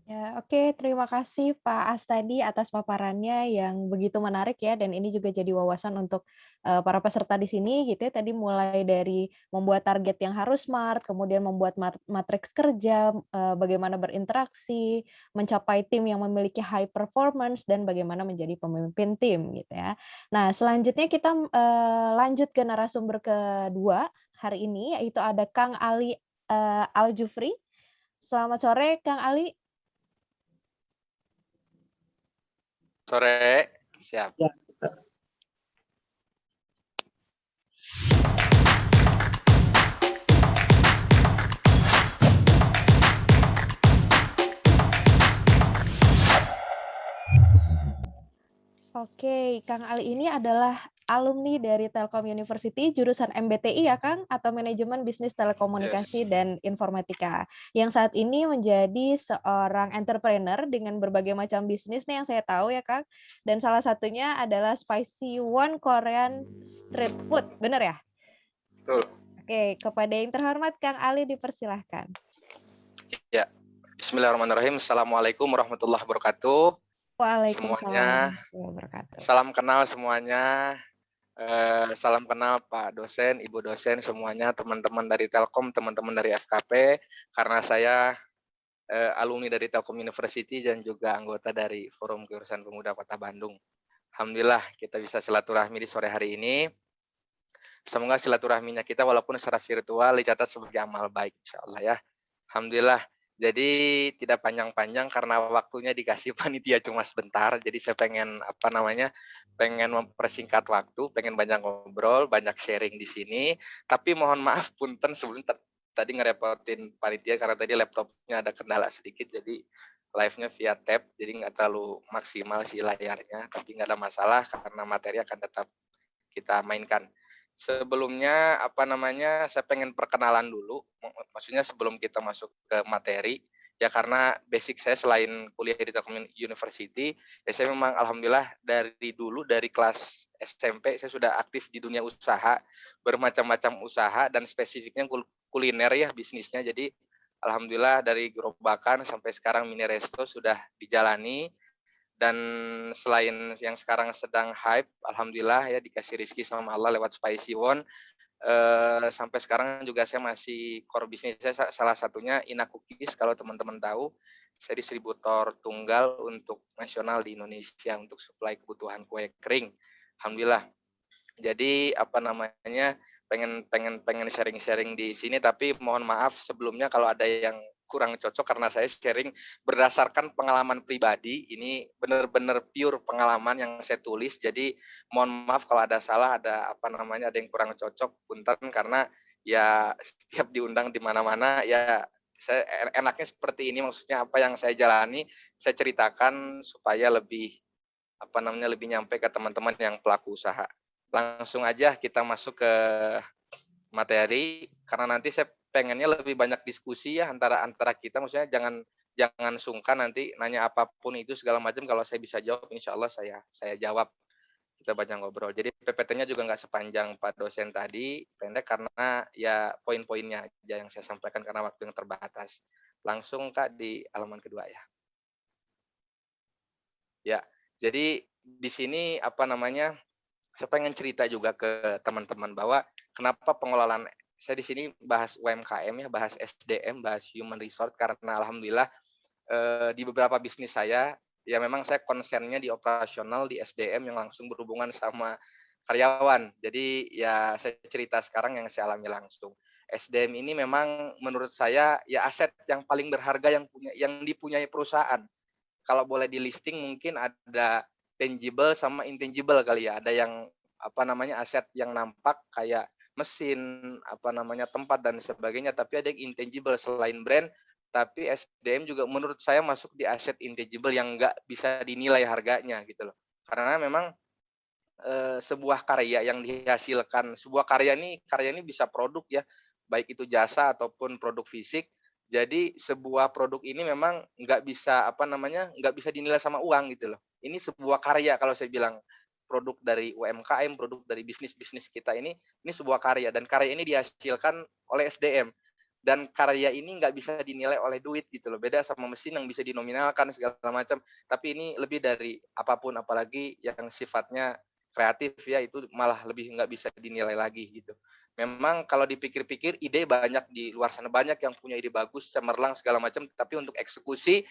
Ya, oke. Terima kasih Pak Astadi atas paparannya yang begitu menarik ya, dan ini juga jadi wawasan untuk para peserta di sini gitu ya. Tadi mulai dari membuat target yang harus smart, kemudian membuat matriks kerja, bagaimana berinteraksi, mencapai tim yang memiliki high performance, dan bagaimana menjadi pemimpin tim gitu ya. Nah, selanjutnya kita lanjut ke narasumber kedua hari ini, yaitu ada Kang Ali Al-Jufri. Selamat sore, Kang Ali. Sore, siap. Ya. Oke, Kang Ali ini adalah alumni dari Telkom University, jurusan MBTI ya Kang, atau Manajemen Bisnis Telekomunikasi dan Informatika, yang saat ini menjadi seorang entrepreneur dengan berbagai macam bisnis nih yang saya tahu ya Kang, dan salah satunya adalah Spicy One Korean Street Food, benar ya? Betul. Oke, kepada yang terhormat Kang Ali dipersilahkan. Ya, Bismillahirrahmanirrahim. Assalamualaikum warahmatullahi wabarakatuh. Waalaikumsalam. Salam kenal semuanya. Salam kenal Pak dosen, Ibu dosen, semuanya, teman-teman dari Telkom, teman-teman dari FKP, karena saya alumni dari Telkom University dan juga anggota dari Forum Kewirausahaan Pemuda Kota Bandung. Alhamdulillah kita bisa silaturahmi di sore hari ini. Semoga silaturahminya kita walaupun secara virtual dicatat sebagai amal baik, insyaallah ya. Alhamdulillah. Jadi tidak panjang-panjang karena waktunya dikasih panitia cuma sebentar. Jadi saya pengen pengen mempersingkat waktu, pengen banyak ngobrol, banyak sharing di sini. Tapi mohon maaf punten sebelum tadi ngerepotin panitia karena tadi laptopnya ada kendala sedikit. Jadi live-nya via tab, jadi nggak terlalu maksimal sih layarnya, tapi nggak ada masalah karena materi akan tetap kita mainkan. Sebelumnya saya pengen perkenalan dulu, maksudnya sebelum kita masuk ke materi, ya karena basic saya selain kuliah di Telkom University, ya saya memang alhamdulillah dari dulu dari kelas SMP saya sudah aktif di dunia usaha, bermacam-macam usaha dan spesifiknya kuliner ya bisnisnya. Jadi alhamdulillah dari gerobakan sampai sekarang mini resto sudah dijalani. Dan selain yang sekarang sedang hype, alhamdulillah ya dikasih rezeki sama Allah lewat Spicy One. Sampai sekarang juga saya masih core bisnis saya salah satunya Ina Cookies, kalau teman-teman tahu. Saya distributor tunggal untuk nasional di Indonesia untuk supply kebutuhan kue kering. Alhamdulillah. Jadi pengen sharing-sharing di sini, tapi mohon maaf sebelumnya kalau ada yang kurang cocok karena saya sharing berdasarkan pengalaman pribadi. Ini benar-benar pure pengalaman yang saya tulis. Jadi mohon maaf kalau ada salah, ada ada yang kurang cocok, punten, karena ya setiap diundang di mana-mana ya saya enaknya seperti ini, maksudnya apa yang saya jalani saya ceritakan supaya lebih lebih nyampe ke teman-teman yang pelaku usaha. Langsung aja kita masuk ke materi, karena nanti saya pengennya lebih banyak diskusi ya antara kita, maksudnya jangan sungkan nanti nanya apapun itu segala macam, kalau saya bisa jawab insya Allah saya jawab, kita banyak ngobrol. Jadi PPT-nya juga nggak sepanjang Pak dosen tadi, pendek karena ya poin-poinnya aja yang saya sampaikan karena waktu yang terbatas. Langsung Kak di halaman kedua ya. Ya, jadi di sini saya pengen cerita juga ke teman-teman bahwa kenapa pengelolaan, saya di sini bahas UMKM ya, bahas SDM, bahas human resource, karena alhamdulillah di beberapa bisnis saya ya memang saya konsennya di operasional, di SDM yang langsung berhubungan sama karyawan. Jadi ya saya cerita sekarang yang saya alami langsung. SDM ini memang menurut saya ya aset yang paling berharga yang dipunyai perusahaan. Kalau boleh di listing mungkin ada tangible sama intangible kali ya. Ada yang aset yang nampak kayak mesin, tempat dan sebagainya, tapi ada yang intangible selain brand, tapi SDM juga menurut saya masuk di aset intangible yang nggak bisa dinilai harganya gitu loh. Karena memang sebuah karya yang dihasilkan, sebuah karya ini bisa produk ya, baik itu jasa ataupun produk fisik. Jadi sebuah produk ini memang nggak bisa nggak bisa dinilai sama uang gitu loh. Ini sebuah karya, kalau saya bilang produk dari UMKM, produk dari bisnis kita ini sebuah karya, dan karya ini dihasilkan oleh SDM. Dan karya ini nggak bisa dinilai oleh duit gitu loh. Beda sama mesin yang bisa dinominalkan segala macam. Tapi ini lebih dari apapun, apalagi yang sifatnya kreatif ya, itu malah lebih nggak bisa dinilai lagi gitu. Memang kalau dipikir-pikir ide banyak di luar sana, banyak yang punya ide bagus, cemerlang segala macam, tapi untuk eksekusi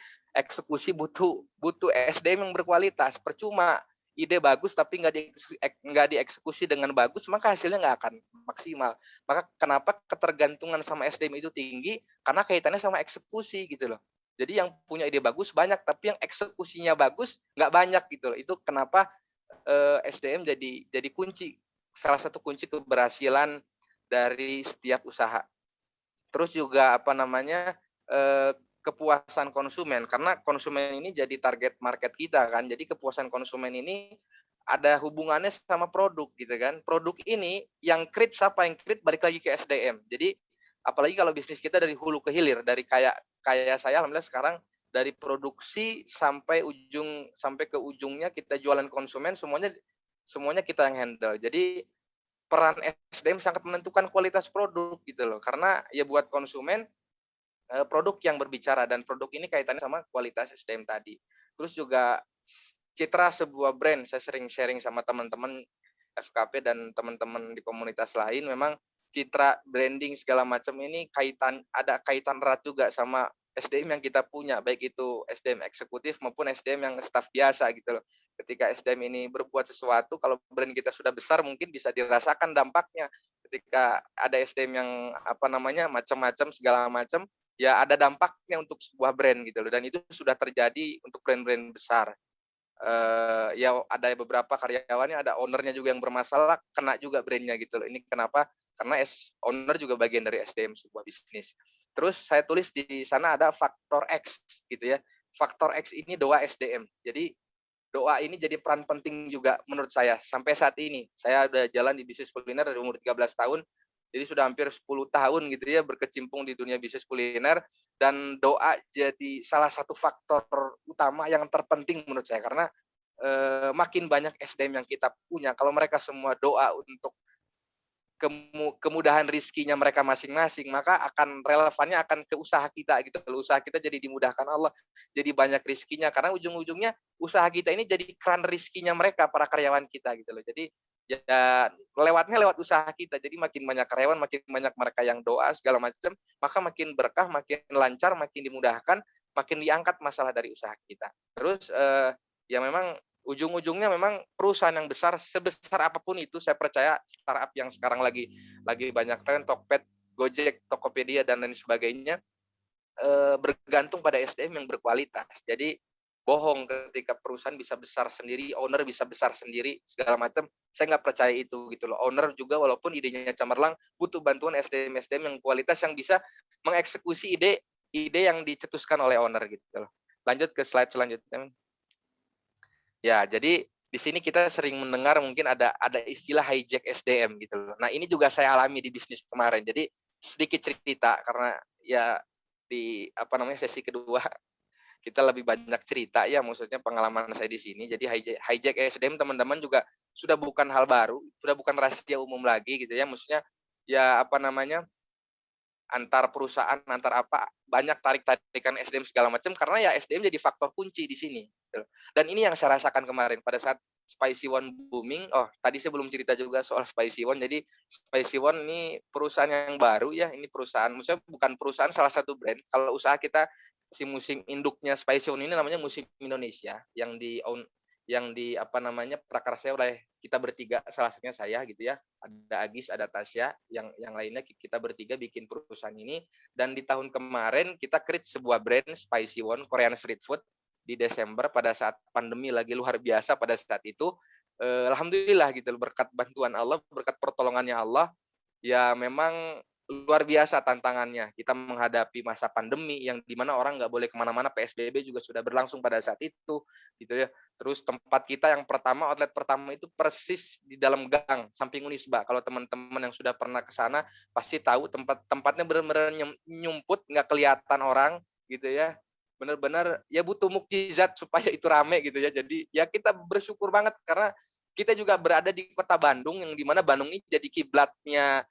butuh SDM yang berkualitas. Percuma ide bagus tapi nggak dieksekusi dengan bagus, maka hasilnya nggak akan maksimal. Maka kenapa ketergantungan sama SDM itu tinggi? Karena kaitannya sama eksekusi gitu loh. Jadi yang punya ide bagus banyak, tapi yang eksekusinya bagus nggak banyak gitu loh. Itu kenapa SDM jadi salah satu kunci keberhasilan dari setiap usaha. Terus juga kepuasan konsumen, karena konsumen ini jadi target market kita kan. Jadi kepuasan konsumen ini ada hubungannya sama produk gitu kan. Produk ini yang create siapa yang create, balik lagi ke SDM. Jadi apalagi kalau bisnis kita dari hulu ke hilir, dari kayak saya alhamdulillah sekarang dari produksi sampai ke ujungnya kita jualan konsumen, semuanya kita yang handle. Jadi peran SDM sangat menentukan kualitas produk gitu loh. Karena ya buat konsumen produk yang berbicara, dan produk ini kaitannya sama kualitas SDM tadi. Terus juga citra sebuah brand, saya sering sharing sama teman-teman FKP dan teman-teman di komunitas lain, memang citra branding segala macam ini ada kaitan erat juga sama SDM yang kita punya, baik itu SDM eksekutif maupun SDM yang staf biasa gitu loh. Ketika SDM ini berbuat sesuatu, kalau brand kita sudah besar mungkin bisa dirasakan dampaknya. Ketika ada SDM yang macam-macam segala macam, ya ada dampaknya untuk sebuah brand gitu loh, dan itu sudah terjadi untuk brand-brand besar. Ya ada beberapa karyawannya, ada ownernya juga yang bermasalah, kena juga brandnya gitu loh. Ini kenapa? Karena owner juga bagian dari SDM sebuah bisnis. Terus saya tulis di sana ada faktor X gitu ya. faktor X ini doa SDM. Jadi doa ini jadi peran penting juga menurut saya. Sampai saat ini, saya udah jalan di bisnis kuliner dari umur 13 tahun, jadi sudah hampir 10 tahun gitu ya berkecimpung di dunia bisnis kuliner, dan doa jadi salah satu faktor utama yang terpenting menurut saya, karena makin banyak SDM yang kita punya, kalau mereka semua doa untuk kemudahan rizkinya mereka masing-masing, maka akan relevannya akan ke usaha kita gitu. Usaha kita jadi dimudahkan Allah, jadi banyak rizkinya, karena ujung-ujungnya usaha kita ini jadi keran rizkinya mereka, para karyawan kita gitu loh. Jadi ya lewatnya lewat usaha kita, jadi makin banyak karyawan, makin banyak mereka yang doa segala macam, maka makin berkah, makin lancar, makin dimudahkan, makin diangkat masalah dari usaha kita. Terus ya memang ujung-ujungnya memang perusahaan yang besar, sebesar apapun itu, saya percaya startup yang sekarang lagi banyak tren, Tokped, Gojek, Tokopedia, dan lain sebagainya, bergantung pada SDM yang berkualitas. Jadi bohong ketika perusahaan bisa besar sendiri, owner bisa besar sendiri, segala macam. Saya nggak percaya itu gitu loh. Owner juga walaupun idenya cemerlang, butuh bantuan SDM yang kualitas yang bisa mengeksekusi ide yang dicetuskan oleh owner gitu loh. Lanjut ke slide selanjutnya. Ya, jadi di sini kita sering mendengar mungkin ada istilah hijack SDM gitu loh. Nah, ini juga saya alami di bisnis kemarin. Jadi sedikit cerita karena ya di sesi kedua kita lebih banyak cerita ya, maksudnya pengalaman saya di sini. Jadi hijack SDM teman-teman juga sudah bukan hal baru, sudah bukan rahasia umum lagi gitu ya. Maksudnya ya antar perusahaan, banyak tarik-tarikan SDM segala macam, karena ya SDM jadi faktor kunci di sini. Dan ini yang saya rasakan kemarin pada saat Spicy One booming. Oh, tadi saya belum cerita juga soal Spicy One. Jadi Spicy One ini perusahaan yang baru ya. Ini perusahaan, maksudnya bukan perusahaan, salah satu brand. Kalau usaha kita, si musim induknya Spicy One ini namanya Musim Indonesia, yang prakarsa oleh kita bertiga, salah satunya saya gitu ya, ada Agis, ada Tasya, yang lainnya kita bertiga bikin perusahaan ini. Dan di tahun kemarin kita create sebuah brand Spicy One Korean Street Food di Desember pada saat pandemi lagi luar biasa pada saat itu. Alhamdulillah gitu, berkat bantuan Allah, berkat pertolongannya Allah, ya memang luar biasa tantangannya. Kita menghadapi masa pandemi yang dimana orang nggak boleh kemana-mana, PSBB juga sudah berlangsung pada saat itu, gitu ya. Terus tempat kita yang pertama, outlet pertama itu persis di dalam gang samping Unisba. Kalau teman-teman yang sudah pernah ke sana pasti tahu tempatnya benar-benar nyumput, nggak kelihatan orang, gitu ya. Benar-benar ya butuh mukjizat supaya itu rame gitu ya. Jadi ya kita bersyukur banget karena kita juga berada di kota Bandung, yang dimana Bandung ini jadi kiblatnya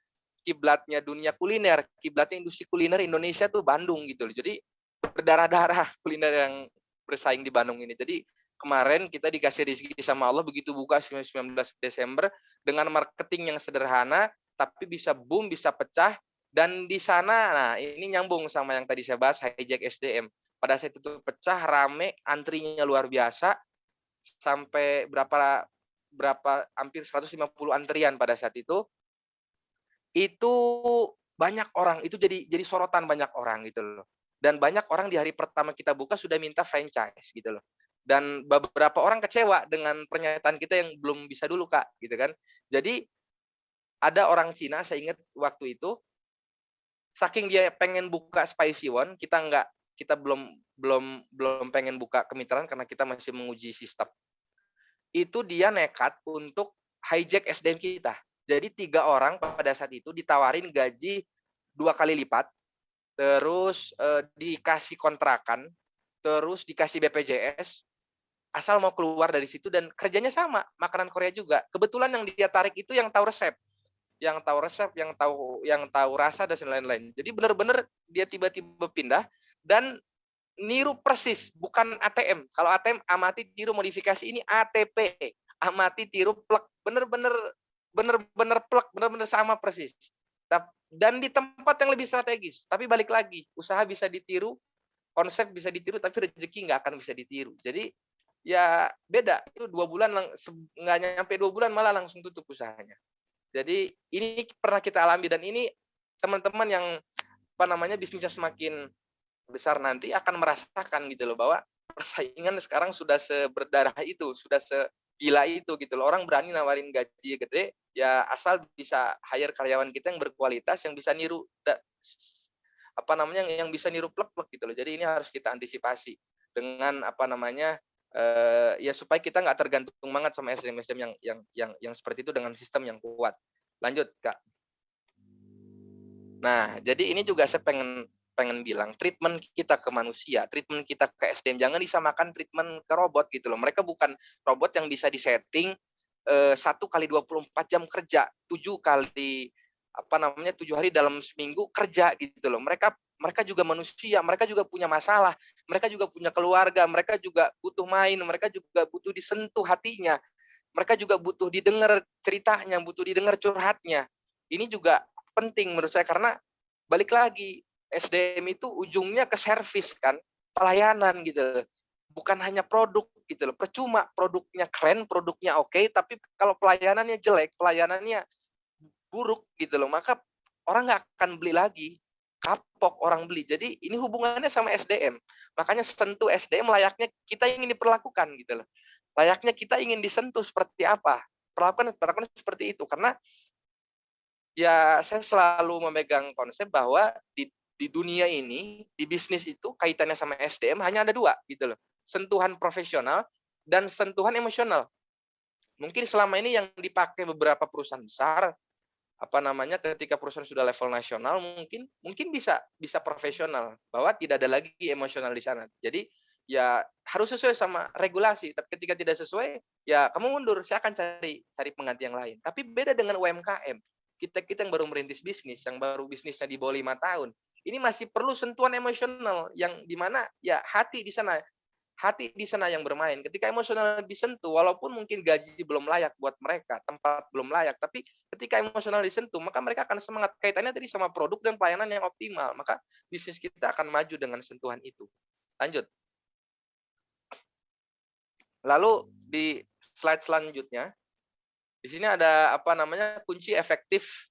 dunia kuliner, kiblatnya industri kuliner Indonesia tuh Bandung gitu loh. Jadi berdarah-darah kuliner yang bersaing di Bandung ini. Jadi kemarin kita dikasih rezeki sama Allah, begitu buka 19 Desember dengan marketing yang sederhana tapi bisa boom, bisa pecah. Dan di sana, nah ini nyambung sama yang tadi saya bahas, hijack SDM. Pada saat itu pecah, rame, antrinya luar biasa, sampai berapa hampir 150 antrian pada saat itu banyak orang, itu jadi sorotan banyak orang gitu loh. Dan banyak orang di hari pertama kita buka sudah minta franchise gitu loh. Dan beberapa orang kecewa dengan pernyataan kita yang belum bisa dulu Kak, gitu kan. Jadi ada orang Cina, saya ingat waktu itu, saking dia pengen buka Spicy One, kita belum pengen buka kemitraan karena kita masih menguji sistem. Itu dia nekat untuk hijack SDM kita. Jadi 3 orang pada saat itu ditawarin gaji 2 kali lipat, terus dikasih kontrakan, terus dikasih BPJS, asal mau keluar dari situ, dan kerjanya sama, makanan Korea juga. Kebetulan yang dia tarik itu yang tahu resep, yang tahu rasa dan lain-lain. Jadi benar-benar dia tiba-tiba pindah dan niru persis, bukan ATM. Kalau ATM amati tiru modifikasi, ini ATP, amati tiru plek, benar-benar plek, benar-benar sama persis. Dan di tempat yang lebih strategis. Tapi balik lagi, usaha bisa ditiru, konsep bisa ditiru, tapi rezeki nggak akan bisa ditiru. Jadi ya beda. Itu 2 bulan, nggak nyampe 2 bulan malah langsung tutup usahanya. Jadi ini pernah kita alami, dan ini teman-teman yang bisnisnya semakin besar nanti akan merasakan gitu loh, bahwa persaingan sekarang sudah seberdarah itu, sudah segila itu gitu loh. Orang berani nawarin gaji gede ya asal bisa hire karyawan kita yang berkualitas, yang bisa niru yang bisa niru plek-plek gitu loh. Jadi ini harus kita antisipasi. dengan apa namanya ya supaya kita nggak tergantung banget sama SDM yang seperti itu dengan sistem yang kuat. Lanjut, Kak. Nah, jadi ini juga saya pengen bilang, treatment kita ke manusia, treatment kita ke SDM, jangan disamakan treatment ke robot gitu loh. Mereka bukan robot yang bisa disetting 1 kali 24 jam kerja, 7 kali 7 hari dalam seminggu kerja gitu loh. Mereka juga manusia, mereka juga punya masalah, mereka juga punya keluarga, mereka juga butuh main, mereka juga butuh disentuh hatinya, mereka juga butuh didengar ceritanya, butuh didengar curhatnya. Ini juga penting menurut saya karena balik lagi SDM itu ujungnya ke servis kan, pelayanan gitu. Bukan hanya produk gitu loh. Percuma produknya keren, produknya oke, tapi kalau pelayanannya jelek, pelayanannya buruk gitu loh, maka orang nggak akan beli lagi. Kapok orang beli. Jadi ini hubungannya sama SDM. Makanya sentuh SDM layaknya kita ingin diperlakukan gitu loh. Layaknya kita ingin disentuh seperti apa? Perlakukan seperti itu karena ya saya selalu memegang konsep bahwa di dunia ini, di bisnis itu kaitannya sama SDM hanya ada 2 gitu loh. Sentuhan profesional dan sentuhan emosional. Mungkin selama ini yang dipakai beberapa perusahaan besar ketika perusahaan sudah level nasional mungkin bisa profesional bahwa tidak ada lagi emosional di sana. Jadi ya harus sesuai sama regulasi. Tapi ketika tidak sesuai, ya kamu mundur, saya akan cari pengganti yang lain. Tapi beda dengan UMKM. Kita yang baru merintis bisnis, yang baru bisnisnya di bawah 5 tahun, ini masih perlu sentuhan emosional yang dimana ya hati di sana yang bermain. Ketika emosional disentuh, walaupun mungkin gaji belum layak buat mereka, tempat belum layak, tapi ketika emosional disentuh, maka mereka akan semangat. Kaitannya tadi sama produk dan pelayanan yang optimal, maka bisnis kita akan maju dengan sentuhan itu. Lanjut. Lalu di slide selanjutnya, di sini ada kunci efektif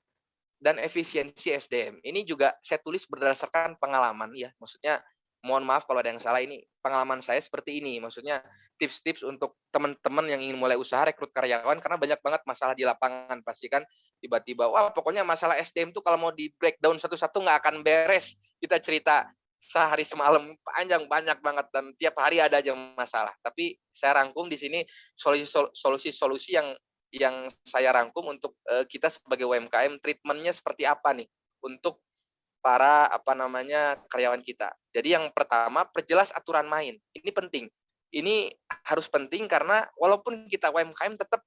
dan efisiensi SDM. Ini juga saya tulis berdasarkan pengalaman ya. Maksudnya mohon maaf kalau ada yang salah, ini pengalaman saya seperti ini. Maksudnya tips-tips untuk teman-teman yang ingin mulai usaha rekrut karyawan karena banyak banget masalah di lapangan. Pasti kan tiba-tiba wah pokoknya masalah SDM tuh kalau mau di breakdown satu-satu nggak akan beres. Kita cerita sehari semalam panjang banyak banget dan tiap hari ada aja masalah. Tapi saya rangkum di sini solusi-solusi yang saya rangkum untuk kita sebagai UMKM, treatment-nya seperti apa nih untuk para karyawan kita. Jadi yang pertama, perjelas aturan main. Ini penting. Ini harus penting karena walaupun kita UMKM tetap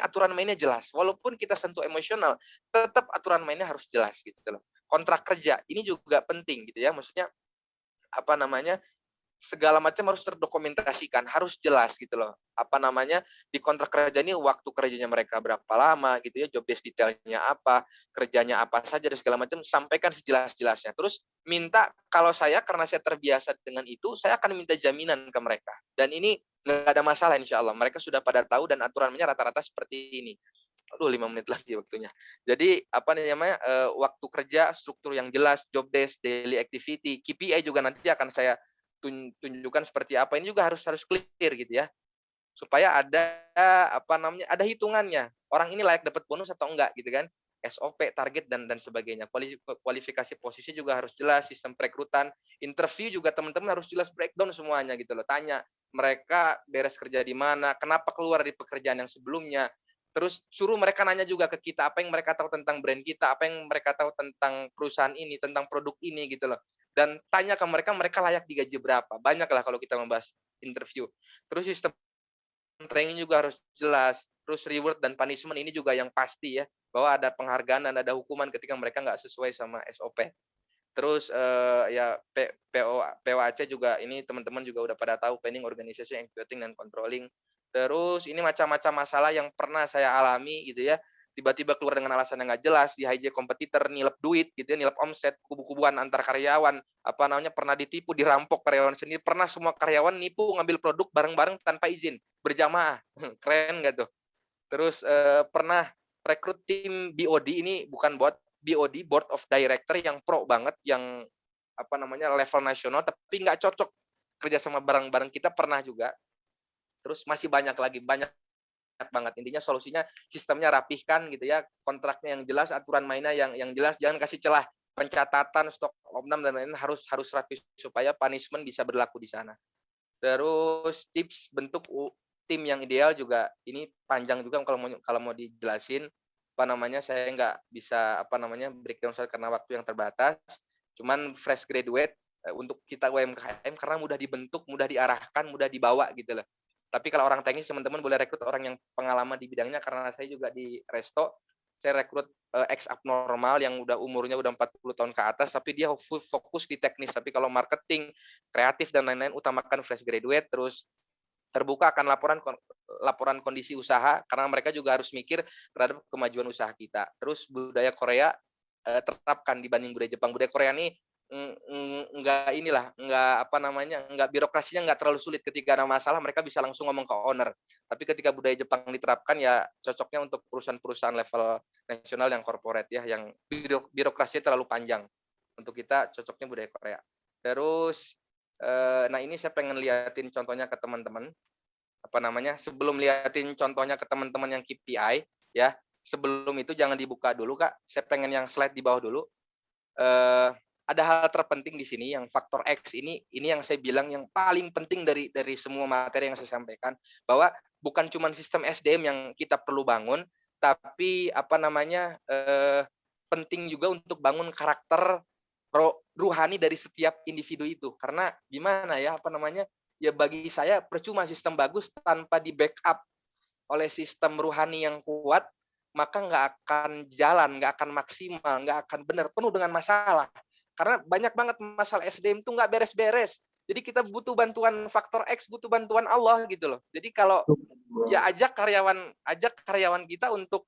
aturan mainnya jelas. Walaupun kita sentuh emosional, tetap aturan mainnya harus jelas gitu loh. Kontrak kerja ini juga penting gitu ya. Maksudnya segala macam harus terdokumentasikan, harus jelas gitu loh. Di kontrak kerja ini waktu kerjanya mereka berapa lama gitu ya, job desk detailnya apa, kerjanya apa saja dan segala macam, sampaikan sejelas-jelasnya. Terus minta, kalau karena saya terbiasa dengan itu, saya akan minta jaminan ke mereka. Dan ini nggak ada masalah insya Allah. Mereka sudah pada tahu dan aturannya rata-rata seperti ini. Aduh, 5 menit lagi waktunya. Jadi waktu kerja, struktur yang jelas, job desk, daily activity, KPI juga nanti akan saya tunjukkan seperti apa. Ini juga harus clear gitu ya, supaya ada ada hitungannya, orang ini layak dapat bonus atau enggak gitu kan, SOP, target dan sebagainya. Kualifikasi posisi juga harus jelas, sistem perekrutan, interview juga teman-teman harus jelas, breakdown semuanya gitu loh. Tanya mereka beres kerja di mana, kenapa keluar di pekerjaan yang sebelumnya. Terus suruh mereka nanya juga ke kita apa yang mereka tahu tentang brand kita, apa yang mereka tahu tentang perusahaan ini, tentang produk ini gitu loh. Dan tanya ke mereka layak digaji berapa. Banyak lah kalau kita membahas interview. Terus sistem training juga harus jelas. Terus reward dan punishment ini juga yang pasti ya, bahwa ada penghargaan dan ada hukuman ketika mereka nggak sesuai sama SOP. Terus ya POAC juga ini teman-teman juga udah pada tahu, planning, organization, executing, dan controlling. Terus ini macam-macam masalah yang pernah saya alami gitu ya. Tiba-tiba keluar dengan alasan yang nggak jelas, di hijack kompetitor, nilep duit gitu ya, nilep omset, kubu-kubuan antar karyawan, pernah ditipu, dirampok karyawan sendiri, pernah semua karyawan nipu ngambil produk bareng-bareng tanpa izin, berjamaah. Keren nggak tuh? Terus pernah rekrut tim BOD, ini bukan BOD, Board of Director, yang pro banget, yang level nasional, tapi nggak cocok kerja sama bareng-bareng kita, pernah juga. Terus masih banyak lagi, banyak banget. Intinya solusinya sistemnya rapihkan gitu ya, kontraknya yang jelas, aturan mainnya yang jelas, jangan kasih celah pencatatan stok opnam dan lain-lain harus rapi supaya punishment bisa berlaku di sana. Terus tips bentuk tim yang ideal juga ini panjang juga kalau mau dijelasin. Saya nggak bisa breakdown karena waktu yang terbatas. Cuman fresh graduate untuk kita UMKM karena mudah dibentuk, mudah diarahkan, mudah dibawa gitu loh. Tapi kalau orang teknis teman-teman boleh rekrut orang yang pengalaman di bidangnya, karena saya juga di resto, saya rekrut ex abnormal yang umurnya udah 40 tahun ke atas, tapi dia full fokus di teknis. Tapi kalau marketing, kreatif dan lain-lain utamakan fresh graduate. Terus terbuka akan laporan kondisi usaha karena mereka juga harus mikir terhadap kemajuan usaha kita. Terus budaya Korea terapkan dibanding budaya Jepang. Budaya Korea ini enggak birokrasinya enggak terlalu sulit. Ketika ada masalah mereka bisa langsung ngomong ke owner. Tapi ketika budaya Jepang diterapkan ya cocoknya untuk perusahaan-perusahaan level nasional yang corporate ya, yang birokrasinya terlalu panjang. Untuk kita cocoknya budaya Korea. Terus nah ini saya pengen liatin contohnya ke teman-teman. Sebelum liatin contohnya ke teman-teman yang KPI ya, sebelum itu jangan dibuka dulu Kak. Saya pengen yang slide di bawah dulu. Ada hal terpenting di sini yang faktor X ini yang saya bilang yang paling penting dari semua materi yang saya sampaikan, bahwa bukan cuma sistem SDM yang kita perlu bangun, tapi penting juga untuk bangun karakter ruhani dari setiap individu itu. Karena gimana ya ya bagi saya percuma sistem bagus tanpa di backup oleh sistem ruhani yang kuat, maka nggak akan jalan, nggak akan maksimal, nggak akan benar, penuh dengan masalah. Karena banyak banget masalah SDM itu nggak beres-beres. Jadi kita butuh bantuan faktor X, butuh bantuan Allah gitu loh. Jadi kalau ya ajak karyawan kita untuk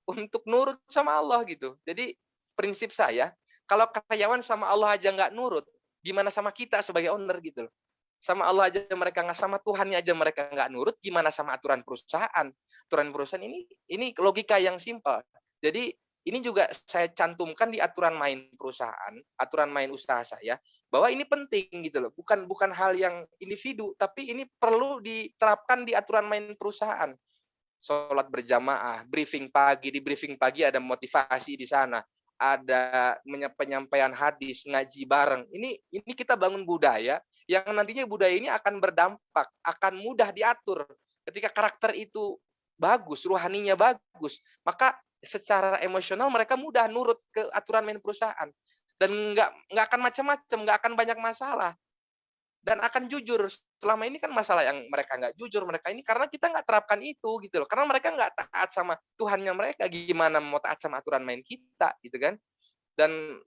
untuk nurut sama Allah gitu. Jadi prinsip saya, kalau karyawan sama Allah aja nggak nurut, gimana sama kita sebagai owner gitu loh. Sama Allah aja mereka nggak, sama Tuhannya aja mereka nggak nurut, gimana sama aturan perusahaan? Aturan perusahaan ini logika yang simpel. Jadi ini juga saya cantumkan di aturan main perusahaan, aturan main usaha saya, bahwa ini penting gitu loh. Bukan hal yang individu, tapi ini perlu diterapkan di aturan main perusahaan. Sholat berjamaah, briefing pagi, di briefing pagi ada motivasi di sana, ada penyampaian hadis, ngaji bareng. Ini kita bangun budaya yang nantinya budaya ini akan berdampak, akan mudah diatur. Ketika karakter itu bagus, ruhaninya bagus, maka secara emosional mereka mudah nurut ke aturan main perusahaan dan nggak akan macam-macam, nggak akan banyak masalah dan akan jujur. Selama ini kan masalah yang mereka nggak jujur, mereka ini karena kita nggak terapkan itu gitu loh, karena mereka nggak taat sama Tuhannya mereka, gimana mau taat sama aturan main kita gitu kan. Dan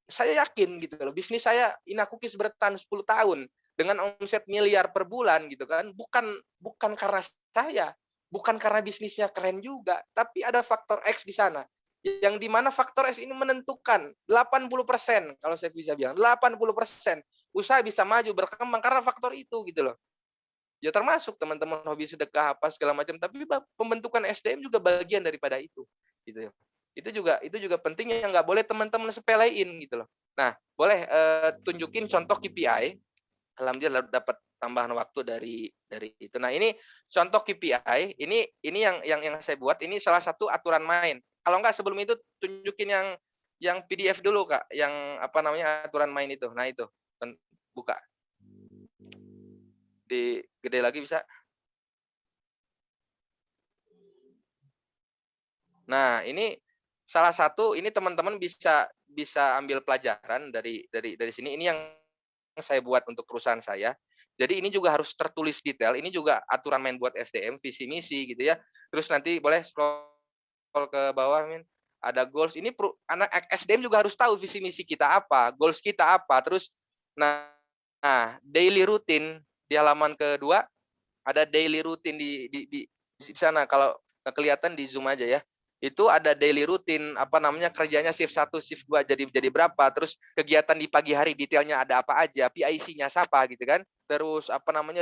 saya yakin gitu loh, bisnis saya Ina Cookies bertahan 10 tahun dengan omset miliar per bulan gitu kan, bukan karena saya, bukan karena bisnisnya keren juga, tapi ada faktor X di sana. Yang dimana faktor X ini menentukan 80%, kalau saya bisa bilang 80% usaha bisa maju berkembang karena faktor itu gitu loh. Ya termasuk teman-teman hobi sedekah apa segala macam, tapi pembentukan SDM juga bagian daripada itu gitu ya. Itu juga penting yang nggak boleh teman-teman sepelein gitu loh. Nah, boleh tunjukin contoh KPI. Alhamdulillah dapat tambahan waktu dari itu. Nah, ini contoh KPI, ini yang saya buat, ini salah satu aturan main. Kalau enggak sebelum itu tunjukin yang PDF dulu, Kak, yang aturan main itu. Nah, itu. Buka. Di gede lagi bisa. Nah, ini salah satu, ini teman-teman bisa ambil pelajaran dari sini. Ini yang saya buat untuk perusahaan saya. Jadi ini juga harus tertulis detail. Ini juga aturan main buat SDM, visi misi gitu ya. Terus nanti boleh scroll ke bawah, Min. Ada goals. Ini anak SDM juga harus tahu visi misi kita apa, goals kita apa. Terus nah daily routine di halaman kedua ada daily routine di sana. Kalau kelihatan di Zoom aja ya. Itu ada daily routine, kerjanya shift 1, shift 2 jadi berapa, terus kegiatan di pagi hari detailnya ada apa aja, PIC-nya siapa gitu kan. Terus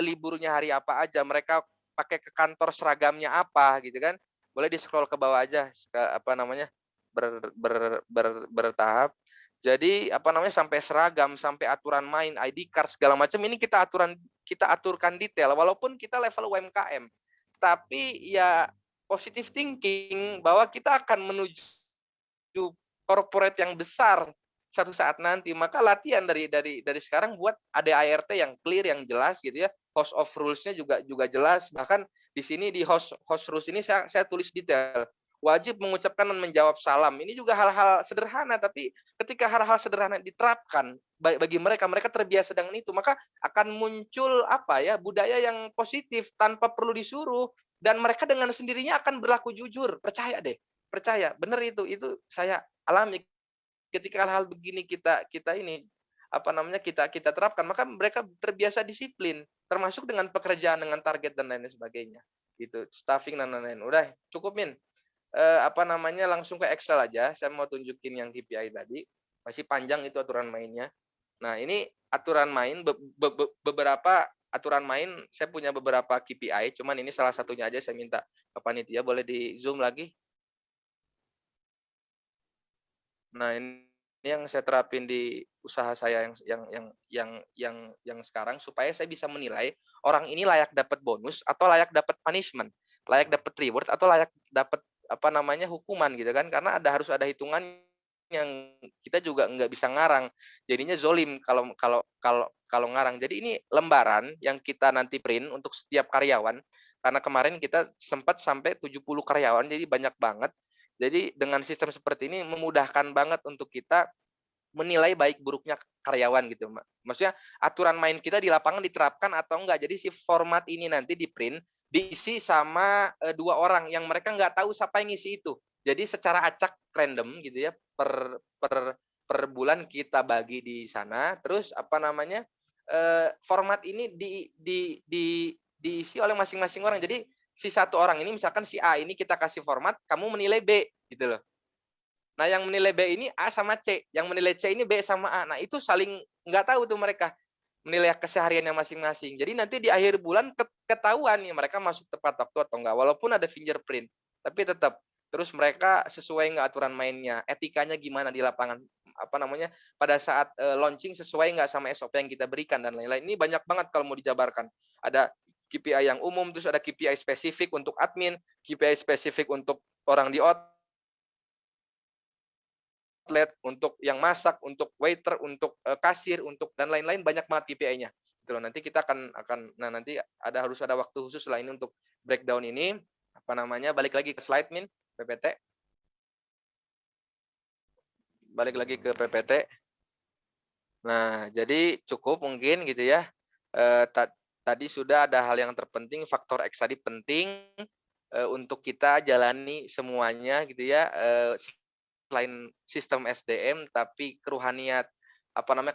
liburnya hari apa aja, mereka pakai ke kantor seragamnya apa gitu kan. Boleh di-scroll ke bawah aja ke bertahap. Jadi sampai seragam, sampai aturan main, ID card segala macam ini kita aturkan detail walaupun kita level UMKM. Tapi ya positive thinking bahwa kita akan menuju corporate yang besar satu saat nanti. Maka latihan dari sekarang buat ADART yang clear, yang jelas gitu ya. Host of rules-nya juga jelas. Bahkan di sini di host rules ini saya tulis detail. Wajib mengucapkan dan menjawab salam. Ini juga hal-hal sederhana, tapi ketika hal-hal sederhana diterapkan bagi mereka terbiasa dengan itu, maka akan muncul budaya yang positif tanpa perlu disuruh, dan mereka dengan sendirinya akan berlaku jujur. Percaya deh, percaya. Benar itu saya alami. Ketika hal-hal begini kita terapkan, maka mereka terbiasa disiplin, termasuk dengan pekerjaan, dengan target dan lain sebagainya. Gitu, staffing dan lain-lain. Udah cukup, Min. Langsung ke Excel aja. Saya mau tunjukin yang KPI tadi. Masih panjang itu aturan mainnya. Nah, ini aturan main, beberapa aturan main, saya punya beberapa KPI, cuman ini salah satunya aja saya minta ke panitia, boleh di zoom lagi. Nah, ini yang saya terapin di usaha saya yang sekarang, supaya saya bisa menilai orang ini layak dapat bonus atau layak dapat punishment, layak dapat reward atau layak dapat hukuman gitu kan, karena harus ada hitungan yang kita juga nggak bisa ngarang, jadinya zolim kalau ngarang. Jadi ini lembaran yang kita nanti print untuk setiap karyawan, karena kemarin kita sempat sampai 70 karyawan, jadi banyak banget. Jadi dengan sistem seperti ini memudahkan banget untuk kita menilai baik buruknya karyawan gitu. Maksudnya aturan main kita di lapangan diterapkan atau enggak. Jadi si format ini nanti di print, diisi sama 2 orang yang mereka nggak tahu siapa yang ngisi itu. Jadi secara acak random gitu ya, per bulan kita bagi di sana. Terus format ini diisi oleh masing-masing orang. Jadi si satu orang ini, misalkan si A ini kita kasih format, kamu menilai B gitu loh. Nah, yang menilai B ini A sama C, yang menilai C ini B sama A. Nah, itu saling nggak tahu tuh mereka menilai kesehariannya masing-masing. Jadi nanti di akhir bulan ketahuan nih mereka masuk tepat waktu atau enggak, walaupun ada fingerprint, tapi tetap terus mereka sesuai nggak aturan mainnya, etikanya gimana di lapangan, pada saat launching sesuai nggak sama SOP yang kita berikan dan lain-lain. Ini banyak banget kalau mau dijabarkan. Ada KPI yang umum, terus ada KPI spesifik untuk admin, KPI spesifik untuk orang di outlet, untuk yang masak, untuk waiter, untuk kasir, untuk dan lain-lain, banyak banget KPI-nya. Gitu loh. Nanti kita nanti harus ada waktu khusus lah ini untuk breakdown ini. Balik lagi ke slide, Min, PPT. Balik lagi ke PPT. Nah, jadi cukup mungkin gitu ya. Tadi sudah ada hal yang terpenting, faktor X tadi penting untuk kita jalani semuanya gitu ya. Selain sistem SDM, tapi keruhaniat,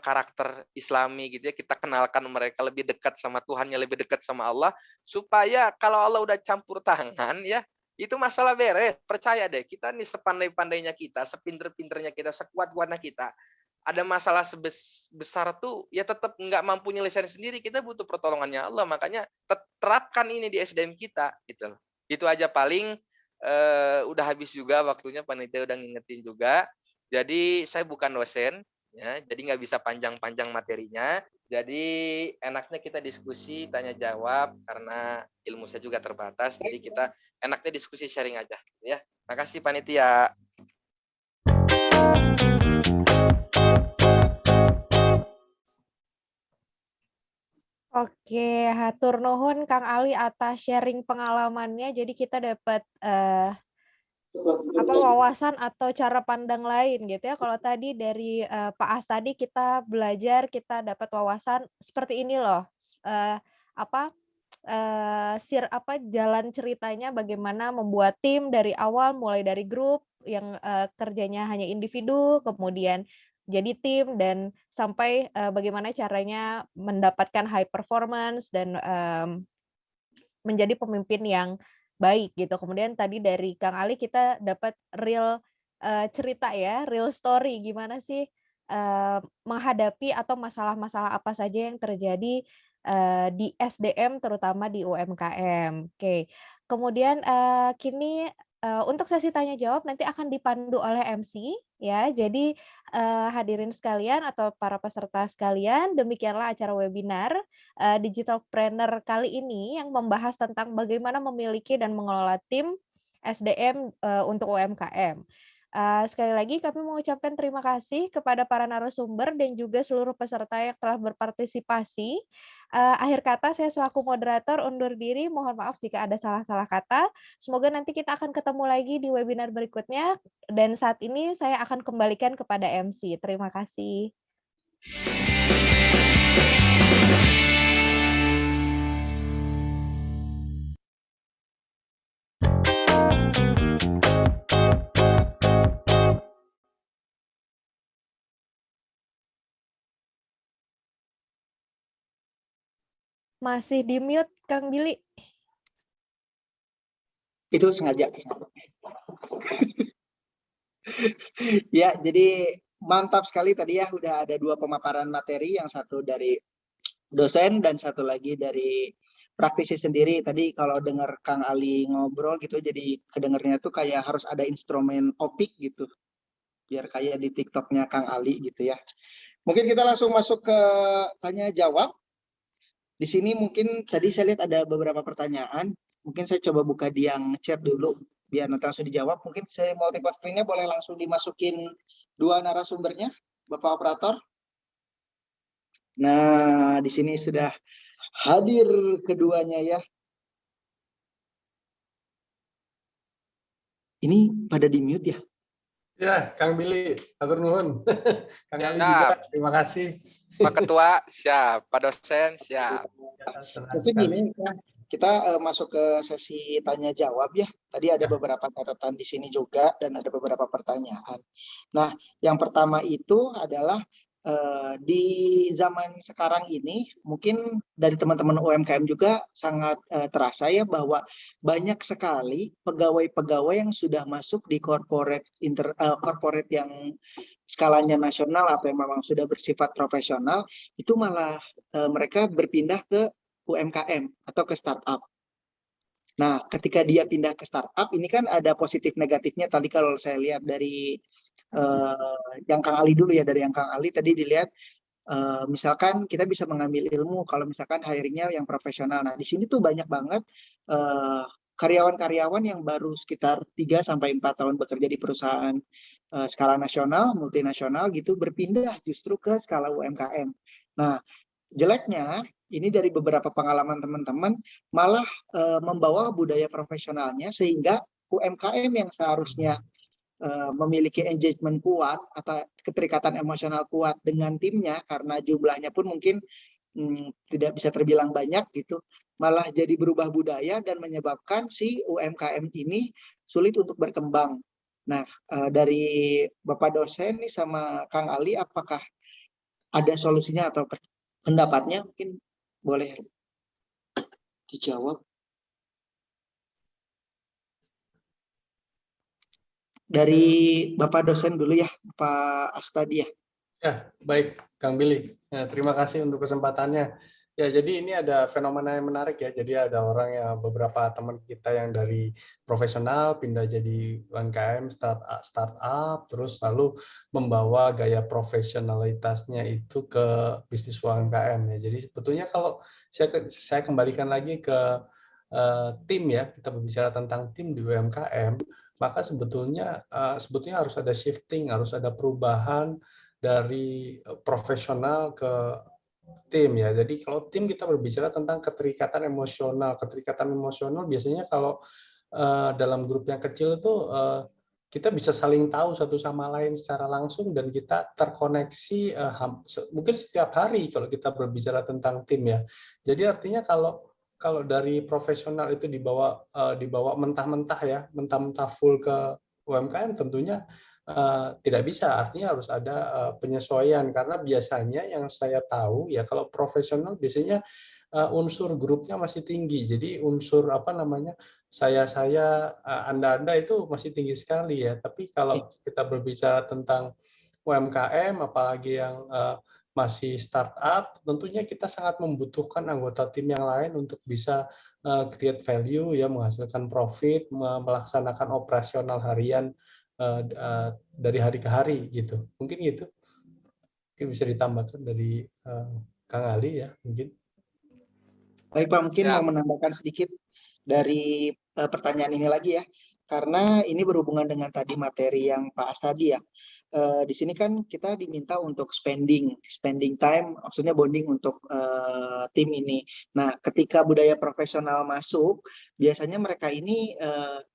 karakter Islami gitu ya, kita kenalkan mereka lebih dekat sama Tuhannya, lebih dekat sama Allah, supaya kalau Allah udah campur tangan ya, itu masalah beres. Percaya deh, kita nih sepandai-pandainya kita, sepinter-pinternya kita, sekuat-kuatnya kita, ada masalah sebesar tuh ya tetap nggak mampu nyelesain sendiri, kita butuh pertolongannya Allah. Makanya terapkan ini di SDM kita gitu. Itu aja paling. Udah habis juga waktunya, panitia udah ngingetin juga. Jadi saya bukan dosen ya, jadi nggak bisa panjang-panjang materinya. Jadi enaknya kita diskusi, tanya jawab, karena ilmu saya juga terbatas. Jadi kita enaknya diskusi, sharing aja ya. Makasih panitia. Oke, hatur nuhun Kang Ali atas sharing pengalamannya. Jadi kita dapat wawasan atau cara pandang lain gitu ya. Kalau tadi dari Pak As tadi kita belajar, kita dapat wawasan seperti ini loh. Jalan ceritanya bagaimana membuat tim dari awal, mulai dari grup yang kerjanya hanya individu, kemudian jadi tim, dan sampai bagaimana caranya mendapatkan high performance dan menjadi pemimpin yang baik gitu. Kemudian tadi dari Kang Ali kita dapat real cerita ya, real story gimana sih menghadapi atau masalah-masalah apa saja yang terjadi di SDM terutama di UMKM. Oke. Kemudian kini untuk sesi tanya jawab nanti akan dipandu oleh MC ya. Jadi hadirin sekalian atau para peserta sekalian, demikianlah acara webinar Digitalpreneur kali ini yang membahas tentang bagaimana memiliki dan mengelola tim SDM untuk UMKM. Sekali lagi kami mengucapkan terima kasih kepada para narasumber dan juga seluruh peserta yang telah berpartisipasi. Akhir kata saya selaku moderator undur diri, mohon maaf jika ada salah-salah kata. Semoga nanti kita akan ketemu lagi di webinar berikutnya dan saat ini saya akan kembalikan kepada MC. Terima kasih. Masih di mute, Kang Billy. Itu sengaja. Ya, jadi mantap sekali tadi ya, udah ada 2 pemaparan materi, yang satu dari dosen dan satu lagi dari praktisi sendiri. Tadi kalau dengar Kang Ali ngobrol gitu, jadi kedengarnya tuh kayak harus ada instrumen opik gitu, biar kayak di TikToknya Kang Ali gitu ya. Mungkin kita langsung masuk ke tanya jawab. Di sini mungkin tadi saya lihat ada beberapa pertanyaan. Mungkin saya coba buka di yang chat dulu, biar nanti langsung dijawab. Mungkin saya multiple screen-nya boleh langsung dimasukin 2 narasumbernya, Bapak Operator. Nah, di sini sudah hadir keduanya ya. Ini pada di mute ya? Ya, Kang Billy, atur nuhun. Kang Ali Siap. juga, terima kasih. Pak Ketua, siap. Pak Dosen, siap. Mungkin ini ya, kita masuk ke sesi tanya jawab ya. Tadi ada beberapa catatan di sini juga dan ada beberapa pertanyaan. Nah, yang pertama itu adalah di zaman sekarang ini mungkin dari teman-teman UMKM juga sangat terasa ya bahwa banyak sekali pegawai-pegawai yang sudah masuk di corporate yang skalanya nasional atau yang memang sudah bersifat profesional, itu malah mereka berpindah ke UMKM atau ke startup. Nah, ketika dia pindah ke startup, ini kan ada positif negatifnya. Tadi kalau saya lihat dari yang Kang Ali dulu ya, dari yang Kang Ali tadi dilihat, misalkan kita bisa mengambil ilmu kalau misalkan hiringnya yang profesional. Nah, di sini tuh banyak banget karyawan-karyawan yang baru sekitar 3-4 tahun bekerja di perusahaan skala nasional, multinasional gitu, berpindah justru ke skala UMKM. Nah, jeleknya ini dari beberapa pengalaman teman-teman malah membawa budaya profesionalnya sehingga UMKM yang seharusnya memiliki engagement kuat atau keterikatan emosional kuat dengan timnya karena jumlahnya pun mungkin tidak bisa terbilang banyak gitu, malah jadi berubah budaya dan menyebabkan si UMKM ini sulit untuk berkembang. Nah, dari Bapak dosen nih sama Kang Ali, apakah ada solusinya atau pendapatnya mungkin boleh dijawab? Dari Bapak dosen dulu ya, Pak Astadi ya. Ya, baik, Kang Billy. Ya, terima kasih untuk kesempatannya. Ya, jadi ini ada fenomena yang menarik ya. Jadi ada orang yang beberapa teman kita yang dari profesional pindah jadi UMKM startup, terus lalu membawa gaya profesionalitasnya itu ke bisnis UMKM ya. Jadi sebetulnya kalau saya kembalikan lagi ke tim ya, kita berbicara tentang tim di UMKM, maka sebetulnya harus ada shifting, harus ada perubahan dari profesional ke tim ya. Jadi kalau tim kita berbicara tentang keterikatan emosional. Keterikatan emosional biasanya kalau dalam grup yang kecil itu kita bisa saling tahu satu sama lain secara langsung dan kita terkoneksi mungkin setiap hari kalau kita berbicara tentang tim ya. Jadi artinya kalau dari profesional itu dibawa mentah-mentah ya, mentah-mentah full ke UMKM tentunya tidak bisa, artinya harus ada penyesuaian karena biasanya yang saya tahu ya kalau profesional biasanya unsur grupnya masih tinggi, jadi unsur saya Anda itu masih tinggi sekali ya. Tapi kalau kita berbicara tentang UMKM apalagi yang masih startup, tentunya kita sangat membutuhkan anggota tim yang lain untuk bisa create value ya, menghasilkan profit, melaksanakan operasional harian dari hari ke hari gitu. Mungkin gitu. Mungkin bisa ditambahkan dari Kang Ali ya, mungkin. Baik Pak, mungkin Siap. mau menambahkan sedikit dari pertanyaan ini lagi ya. karena ini berhubungan dengan tadi materi yang Pak As tadi ya. Di sini kan kita diminta untuk spending time, maksudnya bonding untuk tim ini. Nah, ketika budaya profesional masuk, biasanya mereka ini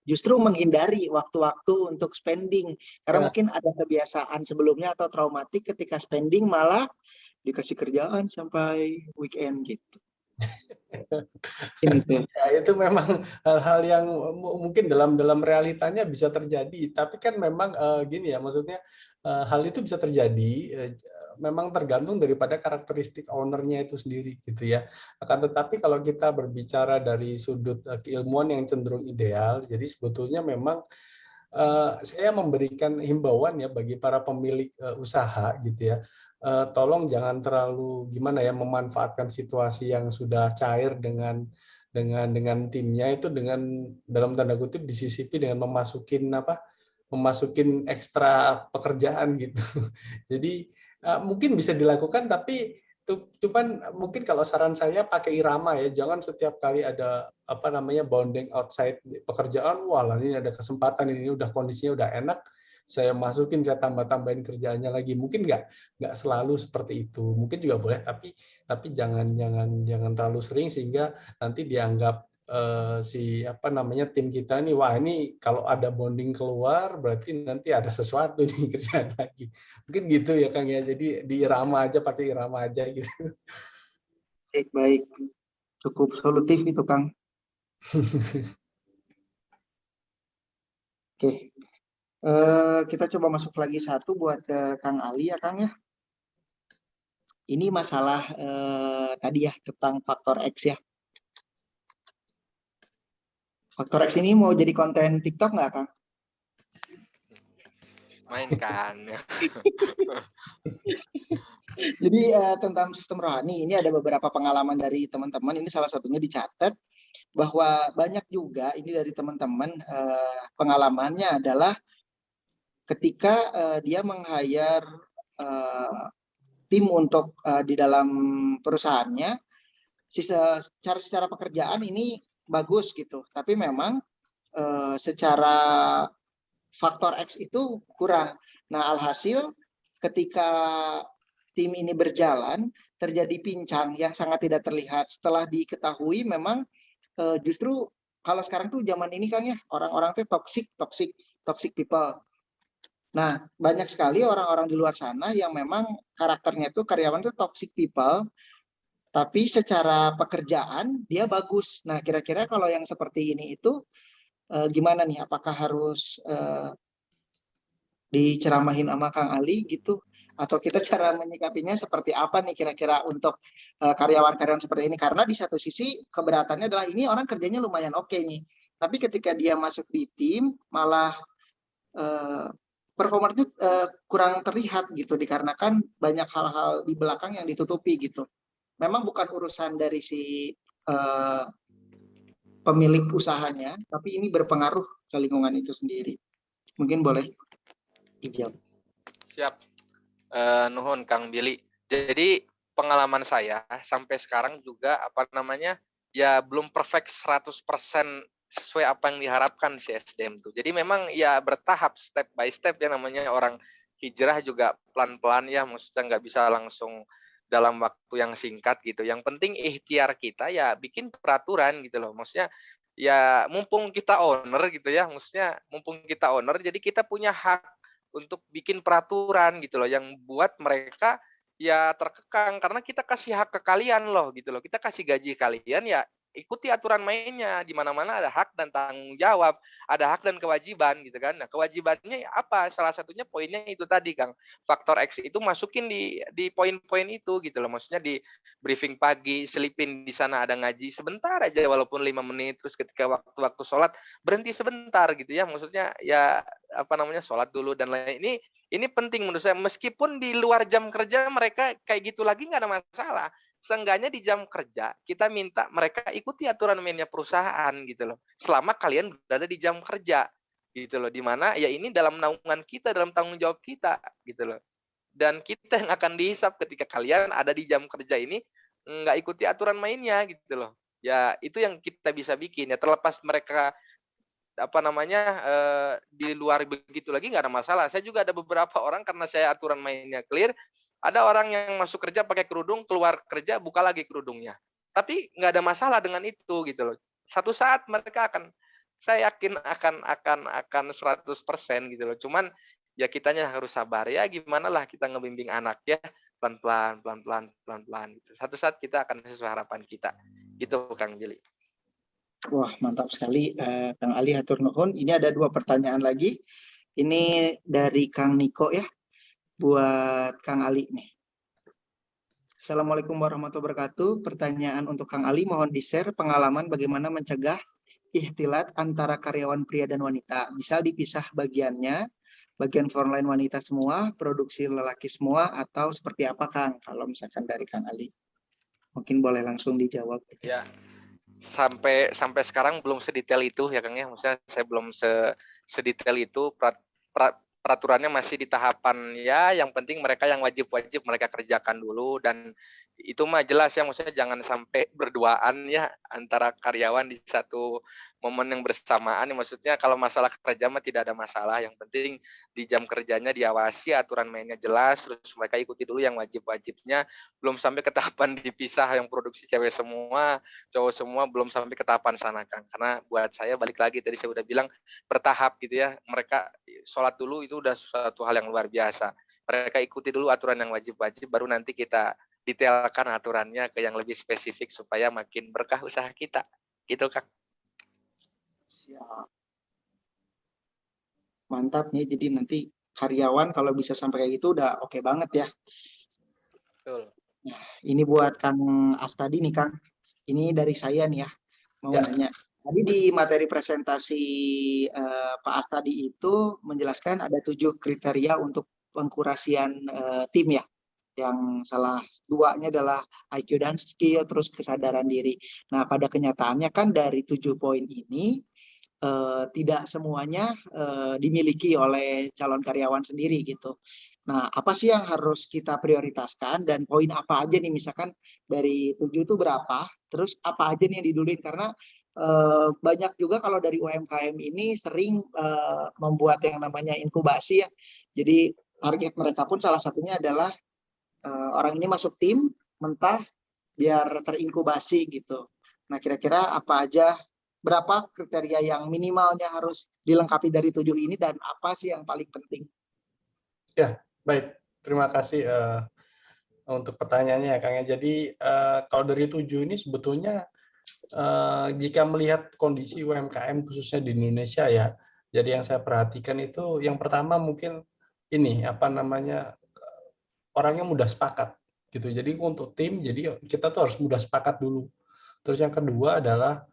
justru menghindari waktu-waktu untuk spending, karena Ya. mungkin ada kebiasaan sebelumnya atau traumatik ketika spending malah dikasih kerjaan sampai weekend gitu. Ini tuh. Ya, itu memang hal-hal yang mungkin dalam realitanya bisa terjadi, tapi kan memang gini ya, maksudnya hal itu bisa terjadi, memang tergantung daripada karakteristik ownernya itu sendiri gitu ya. Akan tetapi kalau kita berbicara dari sudut keilmuan yang cenderung ideal, jadi sebetulnya memang saya memberikan himbauan ya bagi para pemilik usaha gitu ya. Tolong jangan terlalu gimana ya memanfaatkan situasi yang sudah cair dengan timnya itu dengan dalam tanda kutip disisipi dengan memasukin ekstra pekerjaan gitu. Jadi mungkin bisa dilakukan, tapi cuman mungkin kalau saran saya pakai irama ya, jangan setiap kali ada bonding outside pekerjaan, wah ini ada kesempatan, ini udah kondisinya udah enak, saya masukin, saya tambahin kerjaannya lagi. Mungkin nggak selalu seperti itu, mungkin juga boleh, tapi jangan terlalu sering sehingga nanti dianggap tim kita nih, wah ini kalau ada bonding keluar berarti nanti ada sesuatu nih kerjaan lagi. Mungkin gitu ya Kang ya, jadi pakai irama aja gitu. Baik, cukup solutif itu Kang. Oke, kita coba masuk lagi satu buat Kang Ali ya Kang ya. Ini masalah tadi ya tentang faktor X ya. Faktor X ini mau jadi konten TikTok nggak Kang? Mainkan. Jadi tentang sistem rohani ini ada beberapa pengalaman dari teman-teman. Ini salah satunya dicatat bahwa banyak juga ini dari teman-teman pengalamannya adalah ketika dia meng-hire tim untuk di dalam perusahaannya, secara pekerjaan ini bagus gitu, tapi memang secara faktor X itu kurang. Nah, alhasil ketika tim ini berjalan, terjadi pincang yang sangat tidak terlihat. Setelah diketahui memang justru kalau sekarang tuh zaman ini kan ya, orang-orang tuh toxic people. Nah, banyak sekali orang-orang di luar sana yang memang karakternya tuh karyawan tuh toxic people, tapi secara pekerjaan dia bagus. Nah, kira-kira kalau yang seperti ini itu gimana nih? Apakah harus diceramahin sama Kang Ali gitu? Atau kita cara menyikapinya seperti apa nih kira-kira untuk karyawan-karyawan seperti ini? Karena di satu sisi keberatannya adalah ini orang kerjanya lumayan oke nih. Tapi ketika dia masuk di tim malah performanya kurang terlihat gitu, dikarenakan banyak hal-hal di belakang yang ditutupi gitu. Memang bukan urusan dari si pemilik usahanya, tapi ini berpengaruh ke lingkungan itu sendiri. Mungkin boleh dijawab. Siap. Nuhun Kang Billy. Jadi pengalaman saya sampai sekarang juga ya belum perfect 100% sesuai apa yang diharapkan si SDM tuh. Jadi memang ya bertahap, step by step ya, namanya orang hijrah juga pelan-pelan ya, maksudnya nggak bisa langsung dalam waktu yang singkat gitu. Yang penting ikhtiar kita ya bikin peraturan gitu loh. Maksudnya ya mumpung kita owner gitu ya, jadi kita punya hak untuk bikin peraturan gitu loh yang buat mereka ya terkekang, karena kita kasih hak ke kalian loh gitu loh. Kita kasih gaji kalian, ya ikuti aturan mainnya. Di mana-mana ada hak dan tanggung jawab, ada hak dan kewajiban gitu kan. Nah, kewajibannya apa? Salah satunya poinnya itu tadi, Kang. Faktor X itu masukin di poin-poin itu gitu loh. Maksudnya di briefing pagi, selipin di sana ada ngaji sebentar aja walaupun 5 menit, terus ketika waktu sholat berhenti sebentar gitu ya. Maksudnya ya sholat dulu dan lain. Ini penting menurut saya, meskipun di luar jam kerja mereka kayak gitu lagi nggak ada masalah. Seenggaknya di jam kerja kita minta mereka ikuti aturan mainnya perusahaan gitu loh. Selama kalian berada di jam kerja gitu loh, dimana ya ini dalam naungan kita, dalam tanggung jawab kita gitu loh. Dan kita yang akan dihisap ketika kalian ada di jam kerja ini nggak ikuti aturan mainnya gitu loh. Ya itu yang kita bisa bikin ya, terlepas mereka apa namanya, di luar begitu lagi nggak ada masalah. Saya juga ada beberapa orang karena saya aturan mainnya clear, ada orang yang masuk kerja pakai kerudung, keluar kerja buka lagi kerudungnya. Tapi nggak ada masalah dengan itu gitu loh. Satu saat mereka akan, saya yakin akan 100% gitu loh. Cuman ya kitanya harus sabar ya, gimana lah kita ngebimbing anak ya, pelan-pelan pelan-pelan pelan-pelan gitu. Satu saat kita akan sesuai harapan kita. Gitu Kang Jeli. Wah, mantap sekali, Kang Ali hatur nuhun. Ini ada 2 pertanyaan lagi. Ini dari Kang Niko ya, buat Kang Ali nih. Assalamualaikum warahmatullahi wabarakatuh. Pertanyaan untuk Kang Ali, mohon di-share pengalaman bagaimana mencegah ikhtilat antara karyawan pria dan wanita. Misal dipisah bagiannya, bagian frontline wanita semua, produksi lelaki semua, atau seperti apa Kang? Kalau misalkan dari Kang Ali. Mungkin boleh langsung dijawab. Ya. Sampai sekarang belum sedetail itu ya Kang ya. Maksudnya saya belum sedetail itu, peraturannya masih di tahapan ya, yang penting mereka yang wajib mereka kerjakan dulu, dan itu mah jelas ya, maksudnya jangan sampai berduaan ya antara karyawan di satu momen yang bersamaan. Maksudnya kalau masalah kerja mah tidak ada masalah, yang penting di jam kerjanya diawasi, aturan mainnya jelas, terus mereka ikuti dulu yang wajibnya, belum sampai ke tahapan dipisah yang produksi cewek semua, cowok semua, belum sampai ke tahapan sana Kang. Karena buat saya balik lagi tadi saya udah bilang bertahap gitu ya, mereka sholat dulu itu udah suatu hal yang luar biasa. Mereka ikuti dulu aturan yang wajib, baru nanti kita detailkan aturannya ke yang lebih spesifik supaya makin berkah usaha kita. Gitu Kak. Siap. Mantap nih, jadi nanti karyawan kalau bisa sampai kayak gitu udah oke banget ya. Betul. Nah, ini buat Kang Astadi nih Kang. Ini dari saya nih ya, mau Ya. nanya. Tadi di materi presentasi Pak Astadi itu menjelaskan ada 7 kriteria untuk pengkurasian tim ya. Yang salah 2-nya adalah IQ dan skill, terus kesadaran diri. Nah, pada kenyataannya kan dari 7 poin ini tidak semuanya dimiliki oleh calon karyawan sendiri gitu. Nah, apa sih yang harus kita prioritaskan dan poin apa aja nih, misalkan dari 7 itu berapa, terus apa aja nih yang diduluin, karena banyak juga kalau dari UMKM ini sering membuat yang namanya inkubasi ya. Jadi target mereka pun salah satunya adalah orang ini masuk tim mentah biar terinkubasi gitu. Nah, kira-kira apa aja, berapa kriteria yang minimalnya harus dilengkapi dari 7 ini, dan apa sih yang paling penting? Ya, baik. Terima kasih untuk pertanyaannya, Kang. Jadi kalau dari 7 ini sebetulnya jika melihat kondisi UMKM khususnya di Indonesia ya, jadi yang saya perhatikan itu yang pertama mungkin ini apa namanya, orangnya mudah sepakat gitu. Jadi untuk tim, jadi kita tuh harus mudah sepakat dulu. Terus yang kedua adalah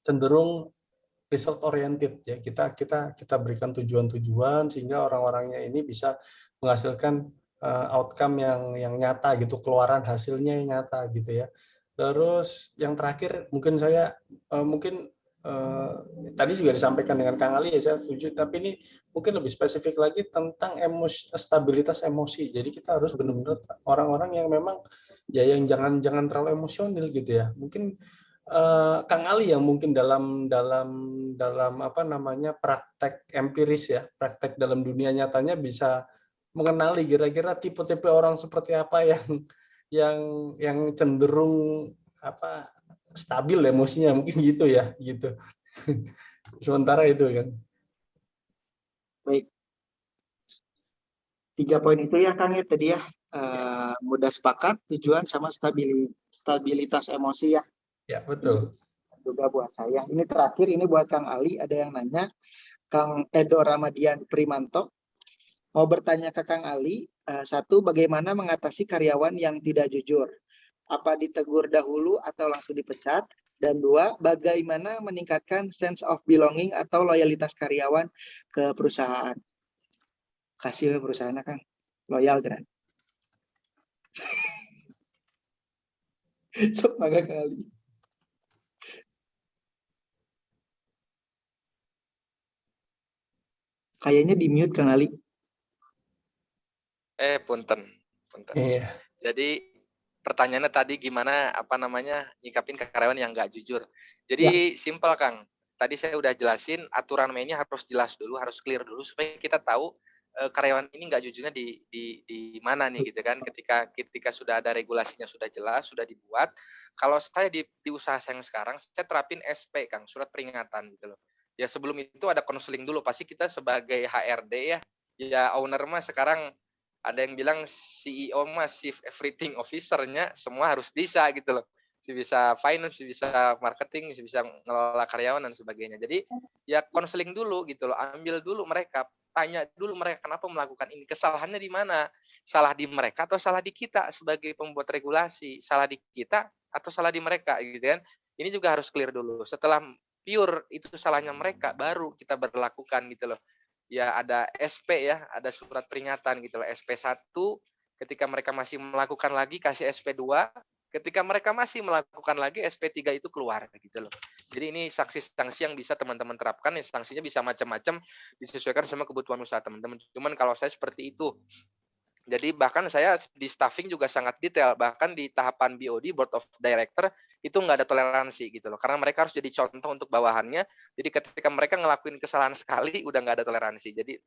cenderung result oriented ya, kita berikan tujuan-tujuan sehingga orang-orangnya ini bisa menghasilkan outcome yang nyata gitu, keluaran hasilnya yang nyata gitu ya. Terus yang terakhir mungkin saya tadi juga disampaikan dengan Kang Ali ya, saya setuju, tapi ini mungkin lebih spesifik lagi tentang stabilitas emosi. Jadi kita harus benar-benar orang-orang yang memang ya yang jangan terlalu emosional gitu ya. Mungkin Kang Ali yang mungkin dalam apa namanya praktek empiris ya, praktek dalam dunia nyatanya bisa mengenali kira-kira tipe-tipe orang seperti apa yang cenderung apa stabil emosinya, mungkin gitu ya, gitu. Sementara itu kan. Baik. 3 poin itu ya Kang ya tadi ya, mudah sepakat, tujuan, sama stabilitas emosi ya. Ya, betul. Juga buat saya. Ini terakhir, ini buat Kang Ali, ada yang nanya, Kang Edo Ramadian Primanto mau bertanya ke Kang Ali, 1, bagaimana mengatasi karyawan yang tidak jujur? Apa ditegur dahulu atau langsung dipecat? Dan 2, bagaimana meningkatkan sense of belonging atau loyalitas karyawan ke perusahaan? Kasih perusahaan kan loyal kan? Sok mangga Kang Ali. Kayaknya di mute Kang Ali. Punten. Iya. Jadi pertanyaannya tadi gimana apa namanya nyikapin karyawan yang nggak jujur. Jadi simpel Kang. tadi saya udah jelasin aturan mainnya harus jelas dulu, harus clear dulu supaya kita tahu karyawan ini nggak jujurnya di mana nih gitu kan. Ketika sudah ada regulasinya sudah jelas, sudah dibuat. Kalau saya di usaha saya yang sekarang, saya terapin SP, Kang, surat peringatan gitu loh. Ya sebelum itu ada konseling dulu. Pasti kita sebagai HRD ya owner mah sekarang ada yang bilang CEO mah chief everything officer-nya semua harus bisa gitu loh. Bisa finance, bisa marketing, bisa ngelola karyawan dan sebagainya. Jadi ya konseling dulu gitu loh, ambil dulu mereka, tanya dulu mereka kenapa melakukan ini, kesalahannya di mana, salah di mereka atau salah di kita sebagai pembuat regulasi, salah di kita atau salah di mereka gitu kan. Ini juga harus clear dulu. Setelah pure itu salahnya mereka, baru kita berlakukan gitu loh. Ya ada SP ya, ada surat peringatan gitu loh. SP1 ketika mereka masih melakukan lagi kasih SP2, ketika mereka masih melakukan lagi SP3 itu keluar gitu loh. Jadi ini sanksi-sanksi yang bisa teman-teman terapkan, ya sanksinya bisa macam-macam disesuaikan sama kebutuhan usaha teman-teman. Cuman kalau saya seperti itu. Jadi bahkan saya di staffing juga sangat detail, bahkan di tahapan BOD Board of Director itu nggak ada toleransi gitu loh, karena mereka harus jadi contoh untuk bawahannya. Jadi ketika mereka ngelakuin kesalahan sekali udah nggak ada toleransi. Jadi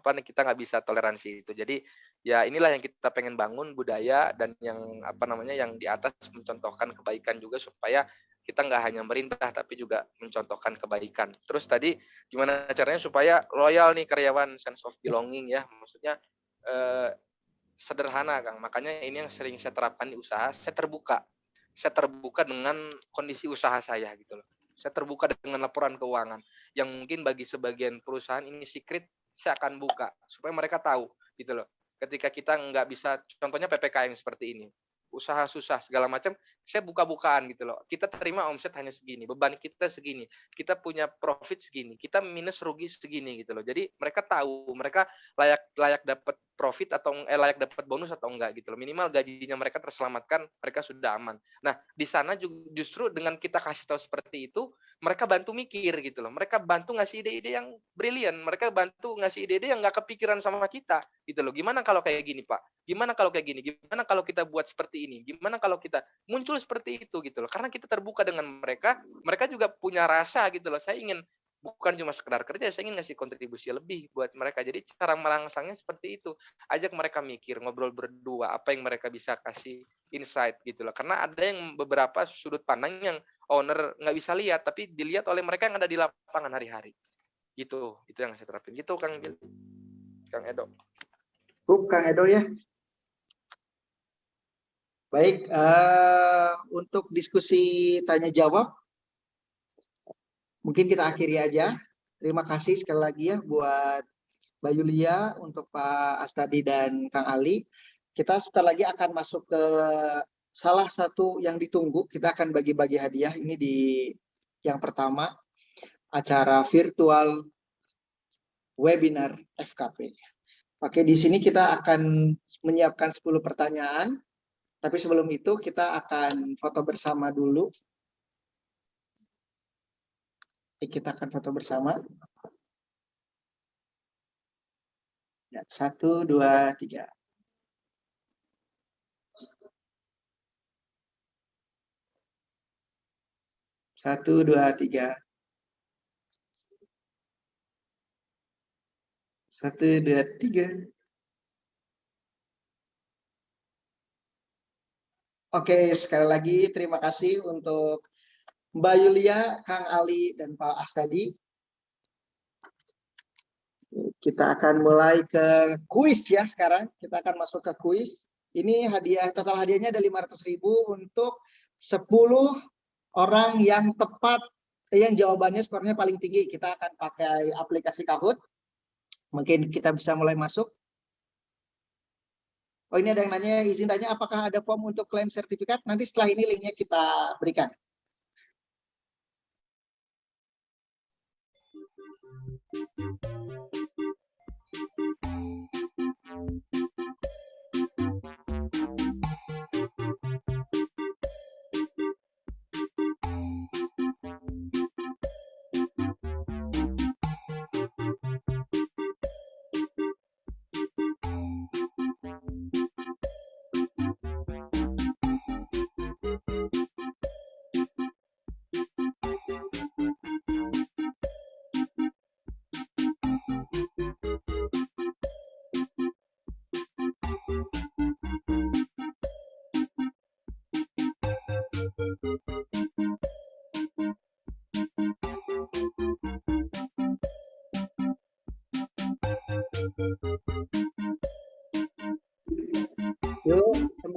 kita nggak bisa toleransi itu. Jadi ya inilah yang kita pengen bangun budaya dan yang yang di atas mencontohkan kebaikan juga supaya kita nggak hanya merintah tapi juga mencontohkan kebaikan. Terus tadi gimana caranya supaya loyal nih karyawan, sense of belonging ya, maksudnya sederhana, Kang. Makanya ini yang sering saya terapkan di usaha. Saya terbuka dengan kondisi usaha saya gitu loh. Saya terbuka dengan laporan keuangan yang mungkin bagi sebagian perusahaan ini secret, saya akan buka supaya mereka tahu gitu loh. Ketika kita nggak bisa, contohnya PPKM seperti ini, usaha susah segala macam, saya buka-bukaan gitu loh. Kita terima omset hanya segini, beban kita segini, kita punya profit segini, kita minus rugi segini gitu loh. Jadi mereka tahu, mereka layak dapat profit atau layak dapat bonus atau enggak gitu loh. Minimal gajinya mereka terselamatkan, mereka sudah aman. Nah, di sana justru dengan kita kasih tahu seperti itu, mereka bantu mikir gitu loh. Mereka bantu ngasih ide-ide yang brilian, mereka bantu ngasih ide-ide yang nggak kepikiran sama kita gitu loh. Gimana kalau kayak gini, Pak? Gimana kalau kayak gini? Gimana kalau kita buat seperti ini? Gimana kalau kita muncul seperti itu gitu loh. Karena kita terbuka dengan mereka, mereka juga punya rasa gitu loh. Saya ingin bukan cuma sekedar kerja, saya ingin ngasih kontribusi lebih buat mereka. Jadi cara merangsangnya seperti itu. Ajak mereka mikir, ngobrol berdua, apa yang mereka bisa kasih insight gitu loh. Karena ada yang beberapa sudut pandang yang owner nggak bisa lihat, tapi dilihat oleh mereka yang ada di lapangan hari-hari. Gitu, itu yang saya terapin. Gitu, Kang Edo. Kang Edo ya. Baik, untuk diskusi tanya jawab mungkin kita akhiri aja. Terima kasih sekali lagi ya buat Mbak Yulia, untuk Pak Astadi dan Kang Ali. Kita sebentar lagi akan masuk ke salah satu yang ditunggu. Kita akan bagi-bagi hadiah. Ini di yang pertama, acara virtual webinar FKP. Oke, di sini kita akan menyiapkan 10 pertanyaan. Tapi sebelum itu kita akan foto bersama dulu. Kita akan foto bersama. Ya, 1, 2, 3. Satu, dua, tiga. 1, 2, 3. Oke, sekali lagi terima kasih untuk Mbak Yulia, Kang Ali, dan Pak Astadi. Kita akan mulai ke kuis ya sekarang. Kita akan masuk ke kuis. Ini hadiah, total hadiahnya ada 500.000 untuk 10 orang yang tepat, yang jawabannya skornya paling tinggi. Kita akan pakai aplikasi Kahoot. Mungkin kita bisa mulai masuk. Oh, ini ada yang nanya, izin tanya apakah ada form untuk klaim sertifikat? Nanti setelah ini linknya kita berikan.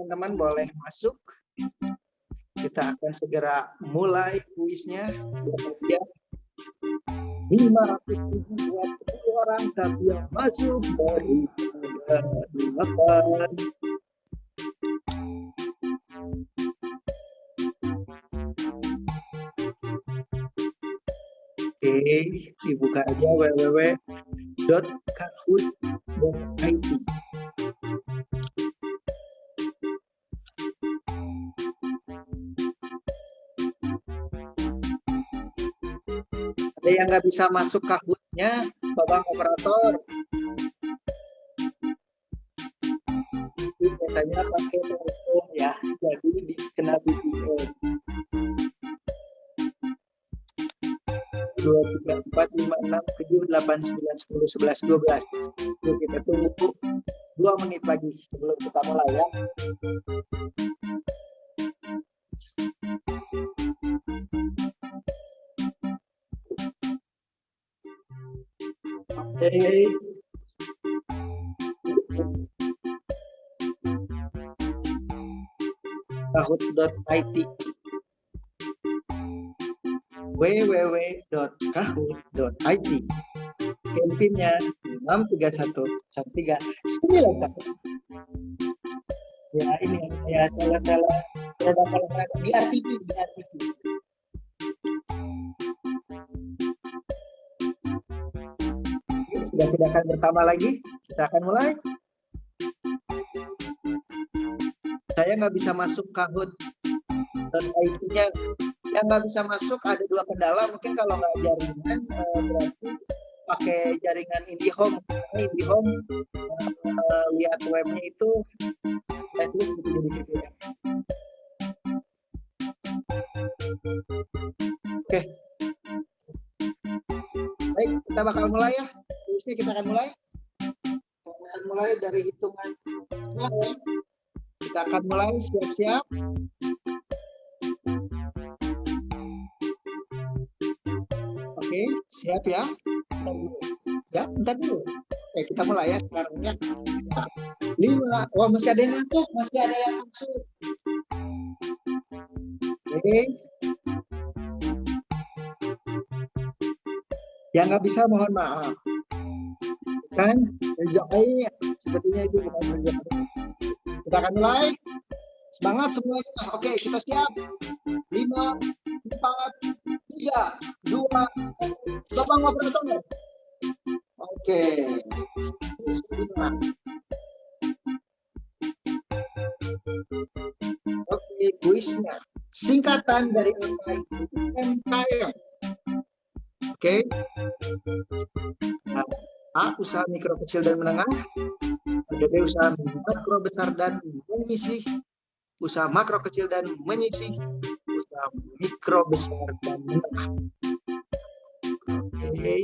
teman-teman boleh masuk. Kita akan segera mulai kuisnya. 500.000 buat 10 orang, tapi yang masuk baru ada 8. Oke, dibuka aja www.kahoot.it. Ada yang nggak bisa masuk Kahoot-nya, Babang Operator. Itu biasanya pakai telepon ya, jadi kena VPN. 2, 3, 4, 5, 6, 7, 8, 9, 10, 11, 12. Yuk kita tunggu 2 menit lagi sebelum kita mulai ya. Oke. Kahoot.it www.kahoot.it campaignnya 63113 ya, ini ya salah produk di RTP. Sudah tidak akan bertambah lagi, kita akan mulai. Saya nggak bisa masuk Kahoot.it-nya. Yang nggak bisa masuk ada 2 kendala, mungkin kalau nggak jaringan berarti pakai jaringan IndiHome. IndiHome lihat webnya itu terus gitu ya. Oke. Baik, kita bakal mulai ya. Terusnya kita akan mulai. Kita akan mulai dari hitungan. Kita akan mulai, siap-siap. Oke, siap ya. Bentar dulu. Oke, kita mulai ya sekarang ya. 5. Wah, masih ada yang masuk, Oke. Yang nggak bisa mohon maaf. Kan, rezeki sepertinya itu bukan rezeki. Kita akan mulai. Semangat semuanya. Oke, kita siap. 5, 4, 3, 2, 1. Babang Operator. Oke. Oke, kuisnya. Singkatan dari apa itu? MKM. Oke. A, usaha mikro kecil dan menengah. B, usaha makro besar dan menyisih. Usaha makro kecil dan menyisih. Usaha mikro besar dan menengah. Oke.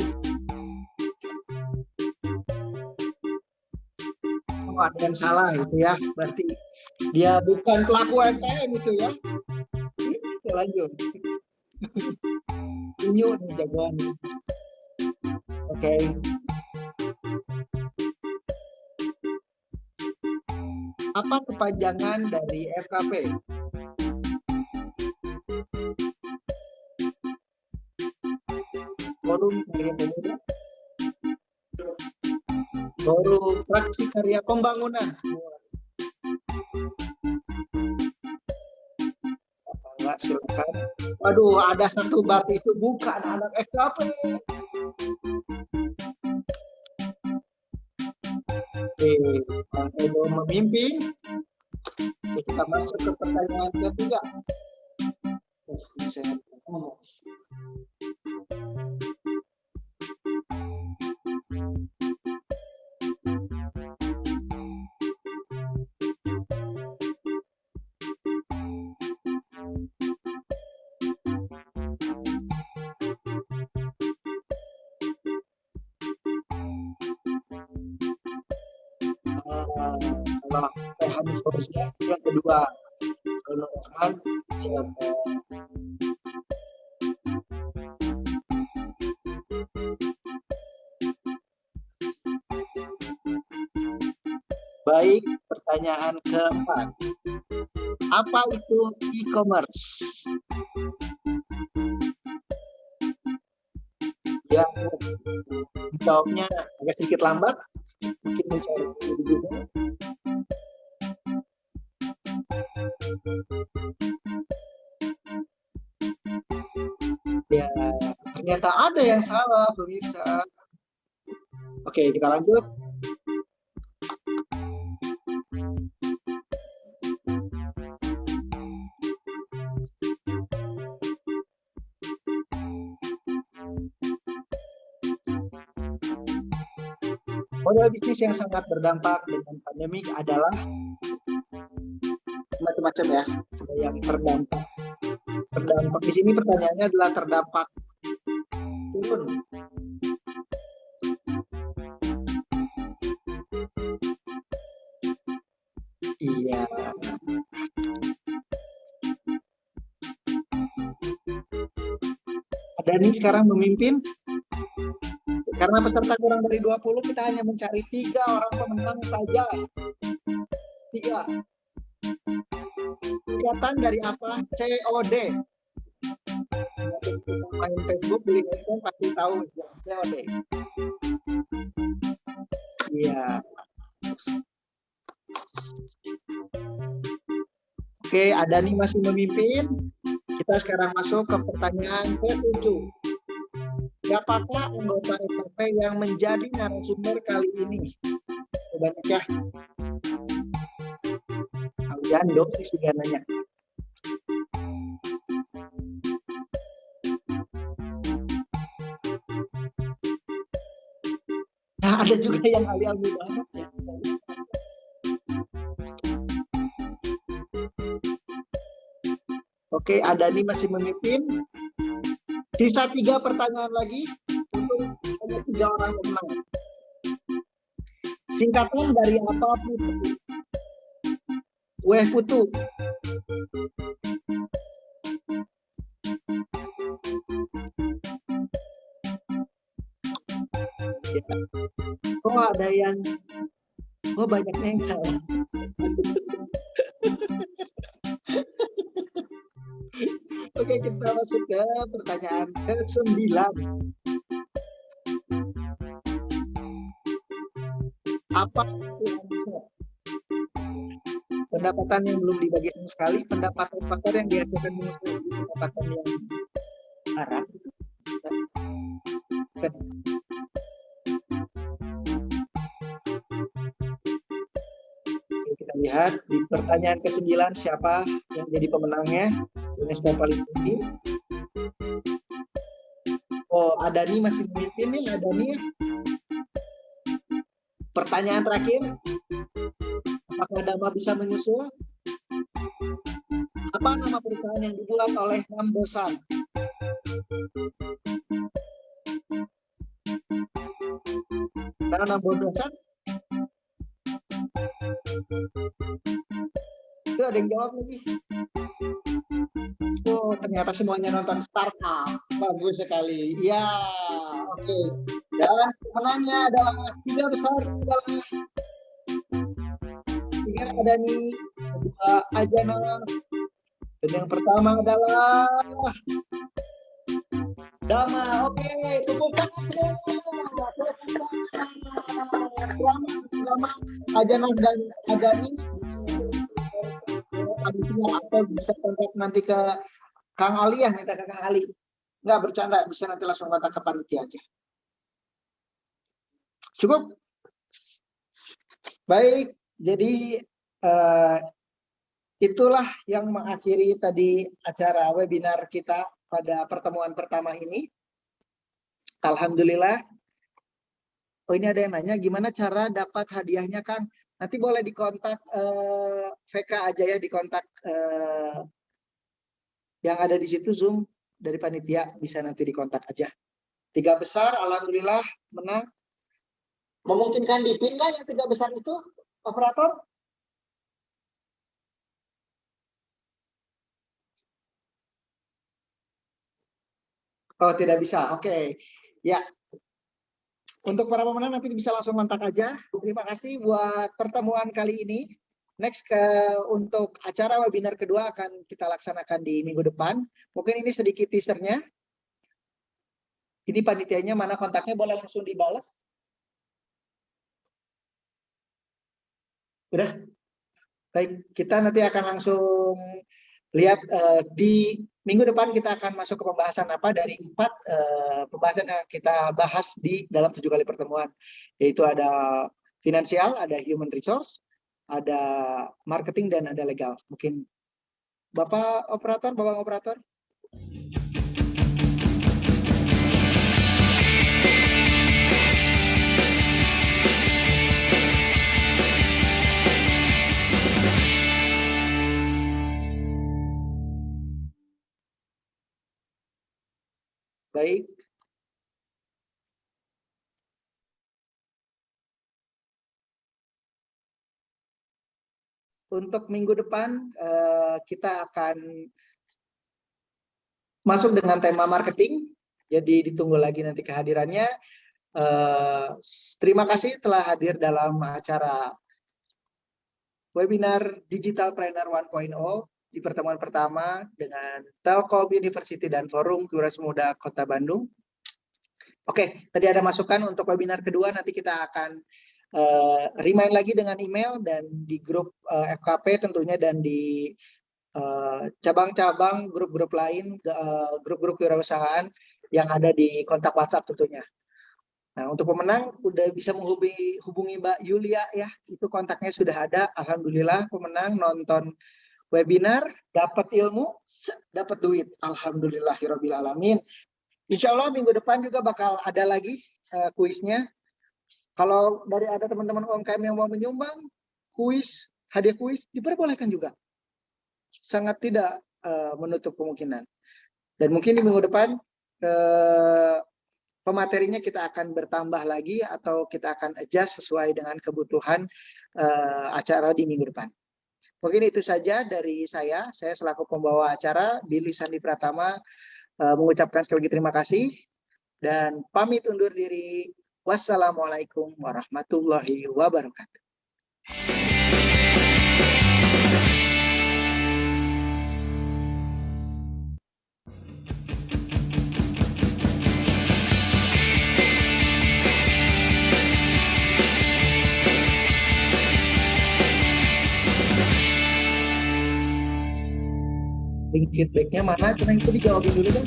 Oh, ada yang salah itu ya. Berarti dia bukan pelaku UMKM itu ya. Kita lanjut. Unyu nih jagoan. Oke. Apa kepanjangan dari FKP? Forum Karya Pemuda. Forum Fraksi Karya Pembangunan. Enggak, silakan. Waduh, ada satu bar itu bukan anak FKP. Oke, Bang Edo memimpin. Oke, kita masuk ke pertanyaan ketiga. Kalau Hanif Fauzia yang kedua, kalau siapa? Baik, Pertanyaan keempat. Apa itu e-commerce? Ya, jawabnya agak sedikit lambat. Mungkin mencari di Google. Ya, ternyata ada yang salah, pemirsa. Oke, kita lanjut. Model bisnis yang sangat berdampak dengan pandemik adalah macam-macam ya. Ada yang terdampak. Terdampak di sini pertanyaannya adalah terdampak turun. Iya. Ada nih sekarang memimpin. Karena peserta kurang dari 20, kita hanya mencari 3 orang pemenang saja. 3. Singkatan dari apa? COD. Main Facebook, beli handphone pasti tahu COD. Iya. Oke, ada nih masih memimpin. Kita sekarang masuk ke pertanyaan ke-7. Siapakah anggota SKP yang menjadi narasumber kali ini? Banyak ya. Kalian dong sih nanya. Nah, ada juga yang alih-alih banget ya. Oke, ada nih masih memimpin. Sisa 3 pertanyaan lagi untuk hanya 3 orang pemenang. Singkatan dari apa putu? Weh putu. Oh, ada yang banyaknya yang salah. Oke, kita masuk ke pertanyaan ke-9. Apa itu omset? Pendapatan yang belum dibagi sama sekali, pendapatan faktor yang dihasilkan menyusul pendapatan yang arah. Oke, kita lihat di pertanyaan ke-9 siapa yang jadi pemenangnya. Ini step paling tinggi. Oh, ada nih masih memimpin nih, ada nih. Pertanyaan terakhir. Apakah Dama bisa menyusul? Apa nama perusahaan yang dibuat oleh Nambosan? Karena Nambosan itu ada yang jawab lagi. Oh, ternyata semuanya nonton startup. Bagus sekali. Ya, oke. Dan pemenangnya adalah 3 besar adalah 3 ada nih, 2 Ajana. Dan yang pertama adalah Dama. Oke, tepuk tangan semua. Selamat Ajana dan Ajani. Atau bisa kontak nanti ke Kang Ali ya, minta ke Kang Ali. Nggak bercanda, bisa nanti langsung kontak ke panitia aja. Cukup? Baik, jadi itulah yang mengakhiri tadi acara webinar kita pada pertemuan pertama ini. Alhamdulillah. Oh, ini ada yang nanya, gimana cara dapat hadiahnya, Kang? Nanti boleh dikontak VK aja ya, dikontak yang ada di situ Zoom dari panitia, bisa nanti dikontak aja. 3 besar, alhamdulillah menang. Memungkinkan dipin nggak yang 3 besar itu, operator? Oh, tidak bisa. Oke. Ya. Untuk para pemenang nanti bisa langsung kontak aja. Terima kasih buat pertemuan kali ini. Next untuk acara webinar kedua akan kita laksanakan di minggu depan. Mungkin ini sedikit teasernya. Ini panitianya, mana kontaknya, boleh langsung dibalas. Udah? Baik, kita nanti akan langsung lihat di minggu depan kita akan masuk ke pembahasan apa dari 4 pembahasan yang kita bahas di dalam 7 kali pertemuan. Yaitu ada finansial, ada human resource, ada marketing, dan ada legal. Mungkin Bapak operator. Baik. Untuk minggu depan kita akan masuk dengan tema marketing. Jadi ditunggu lagi nanti kehadirannya. Terima kasih telah hadir dalam acara webinar Digital Trainer 1.0 di pertemuan pertama dengan Telkom University dan Forum Kuras Muda Kota Bandung. Oke, tadi ada masukan untuk webinar kedua, nanti kita akan remind lagi dengan email dan di grup FKP tentunya, dan di cabang-cabang grup-grup lain, grup-grup kewirausahaan yang ada di kontak WhatsApp tentunya. Nah, untuk pemenang udah bisa hubungi Mbak Yulia ya, itu kontaknya sudah ada. Alhamdulillah pemenang nonton webinar, dapat ilmu, dapat duit. Alhamdulillahirabbil alamin. Insya Allah minggu depan juga bakal ada lagi kuisnya. Kalau dari ada teman-teman UMKM yang mau menyumbang kuis, hadiah kuis, diperbolehkan juga. Sangat tidak menutup kemungkinan. Dan mungkin di minggu depan pematerinya kita akan bertambah lagi atau kita akan adjust sesuai dengan kebutuhan acara di minggu depan. Mungkin itu saja dari saya. Saya selaku pembawa acara, Billy Sandi Pratama, mengucapkan sekali lagi terima kasih dan pamit undur diri. Wassalamualaikum warahmatullahi wabarakatuh. Link feedbacknya mana? Cuma itu dijawabin dulu kan?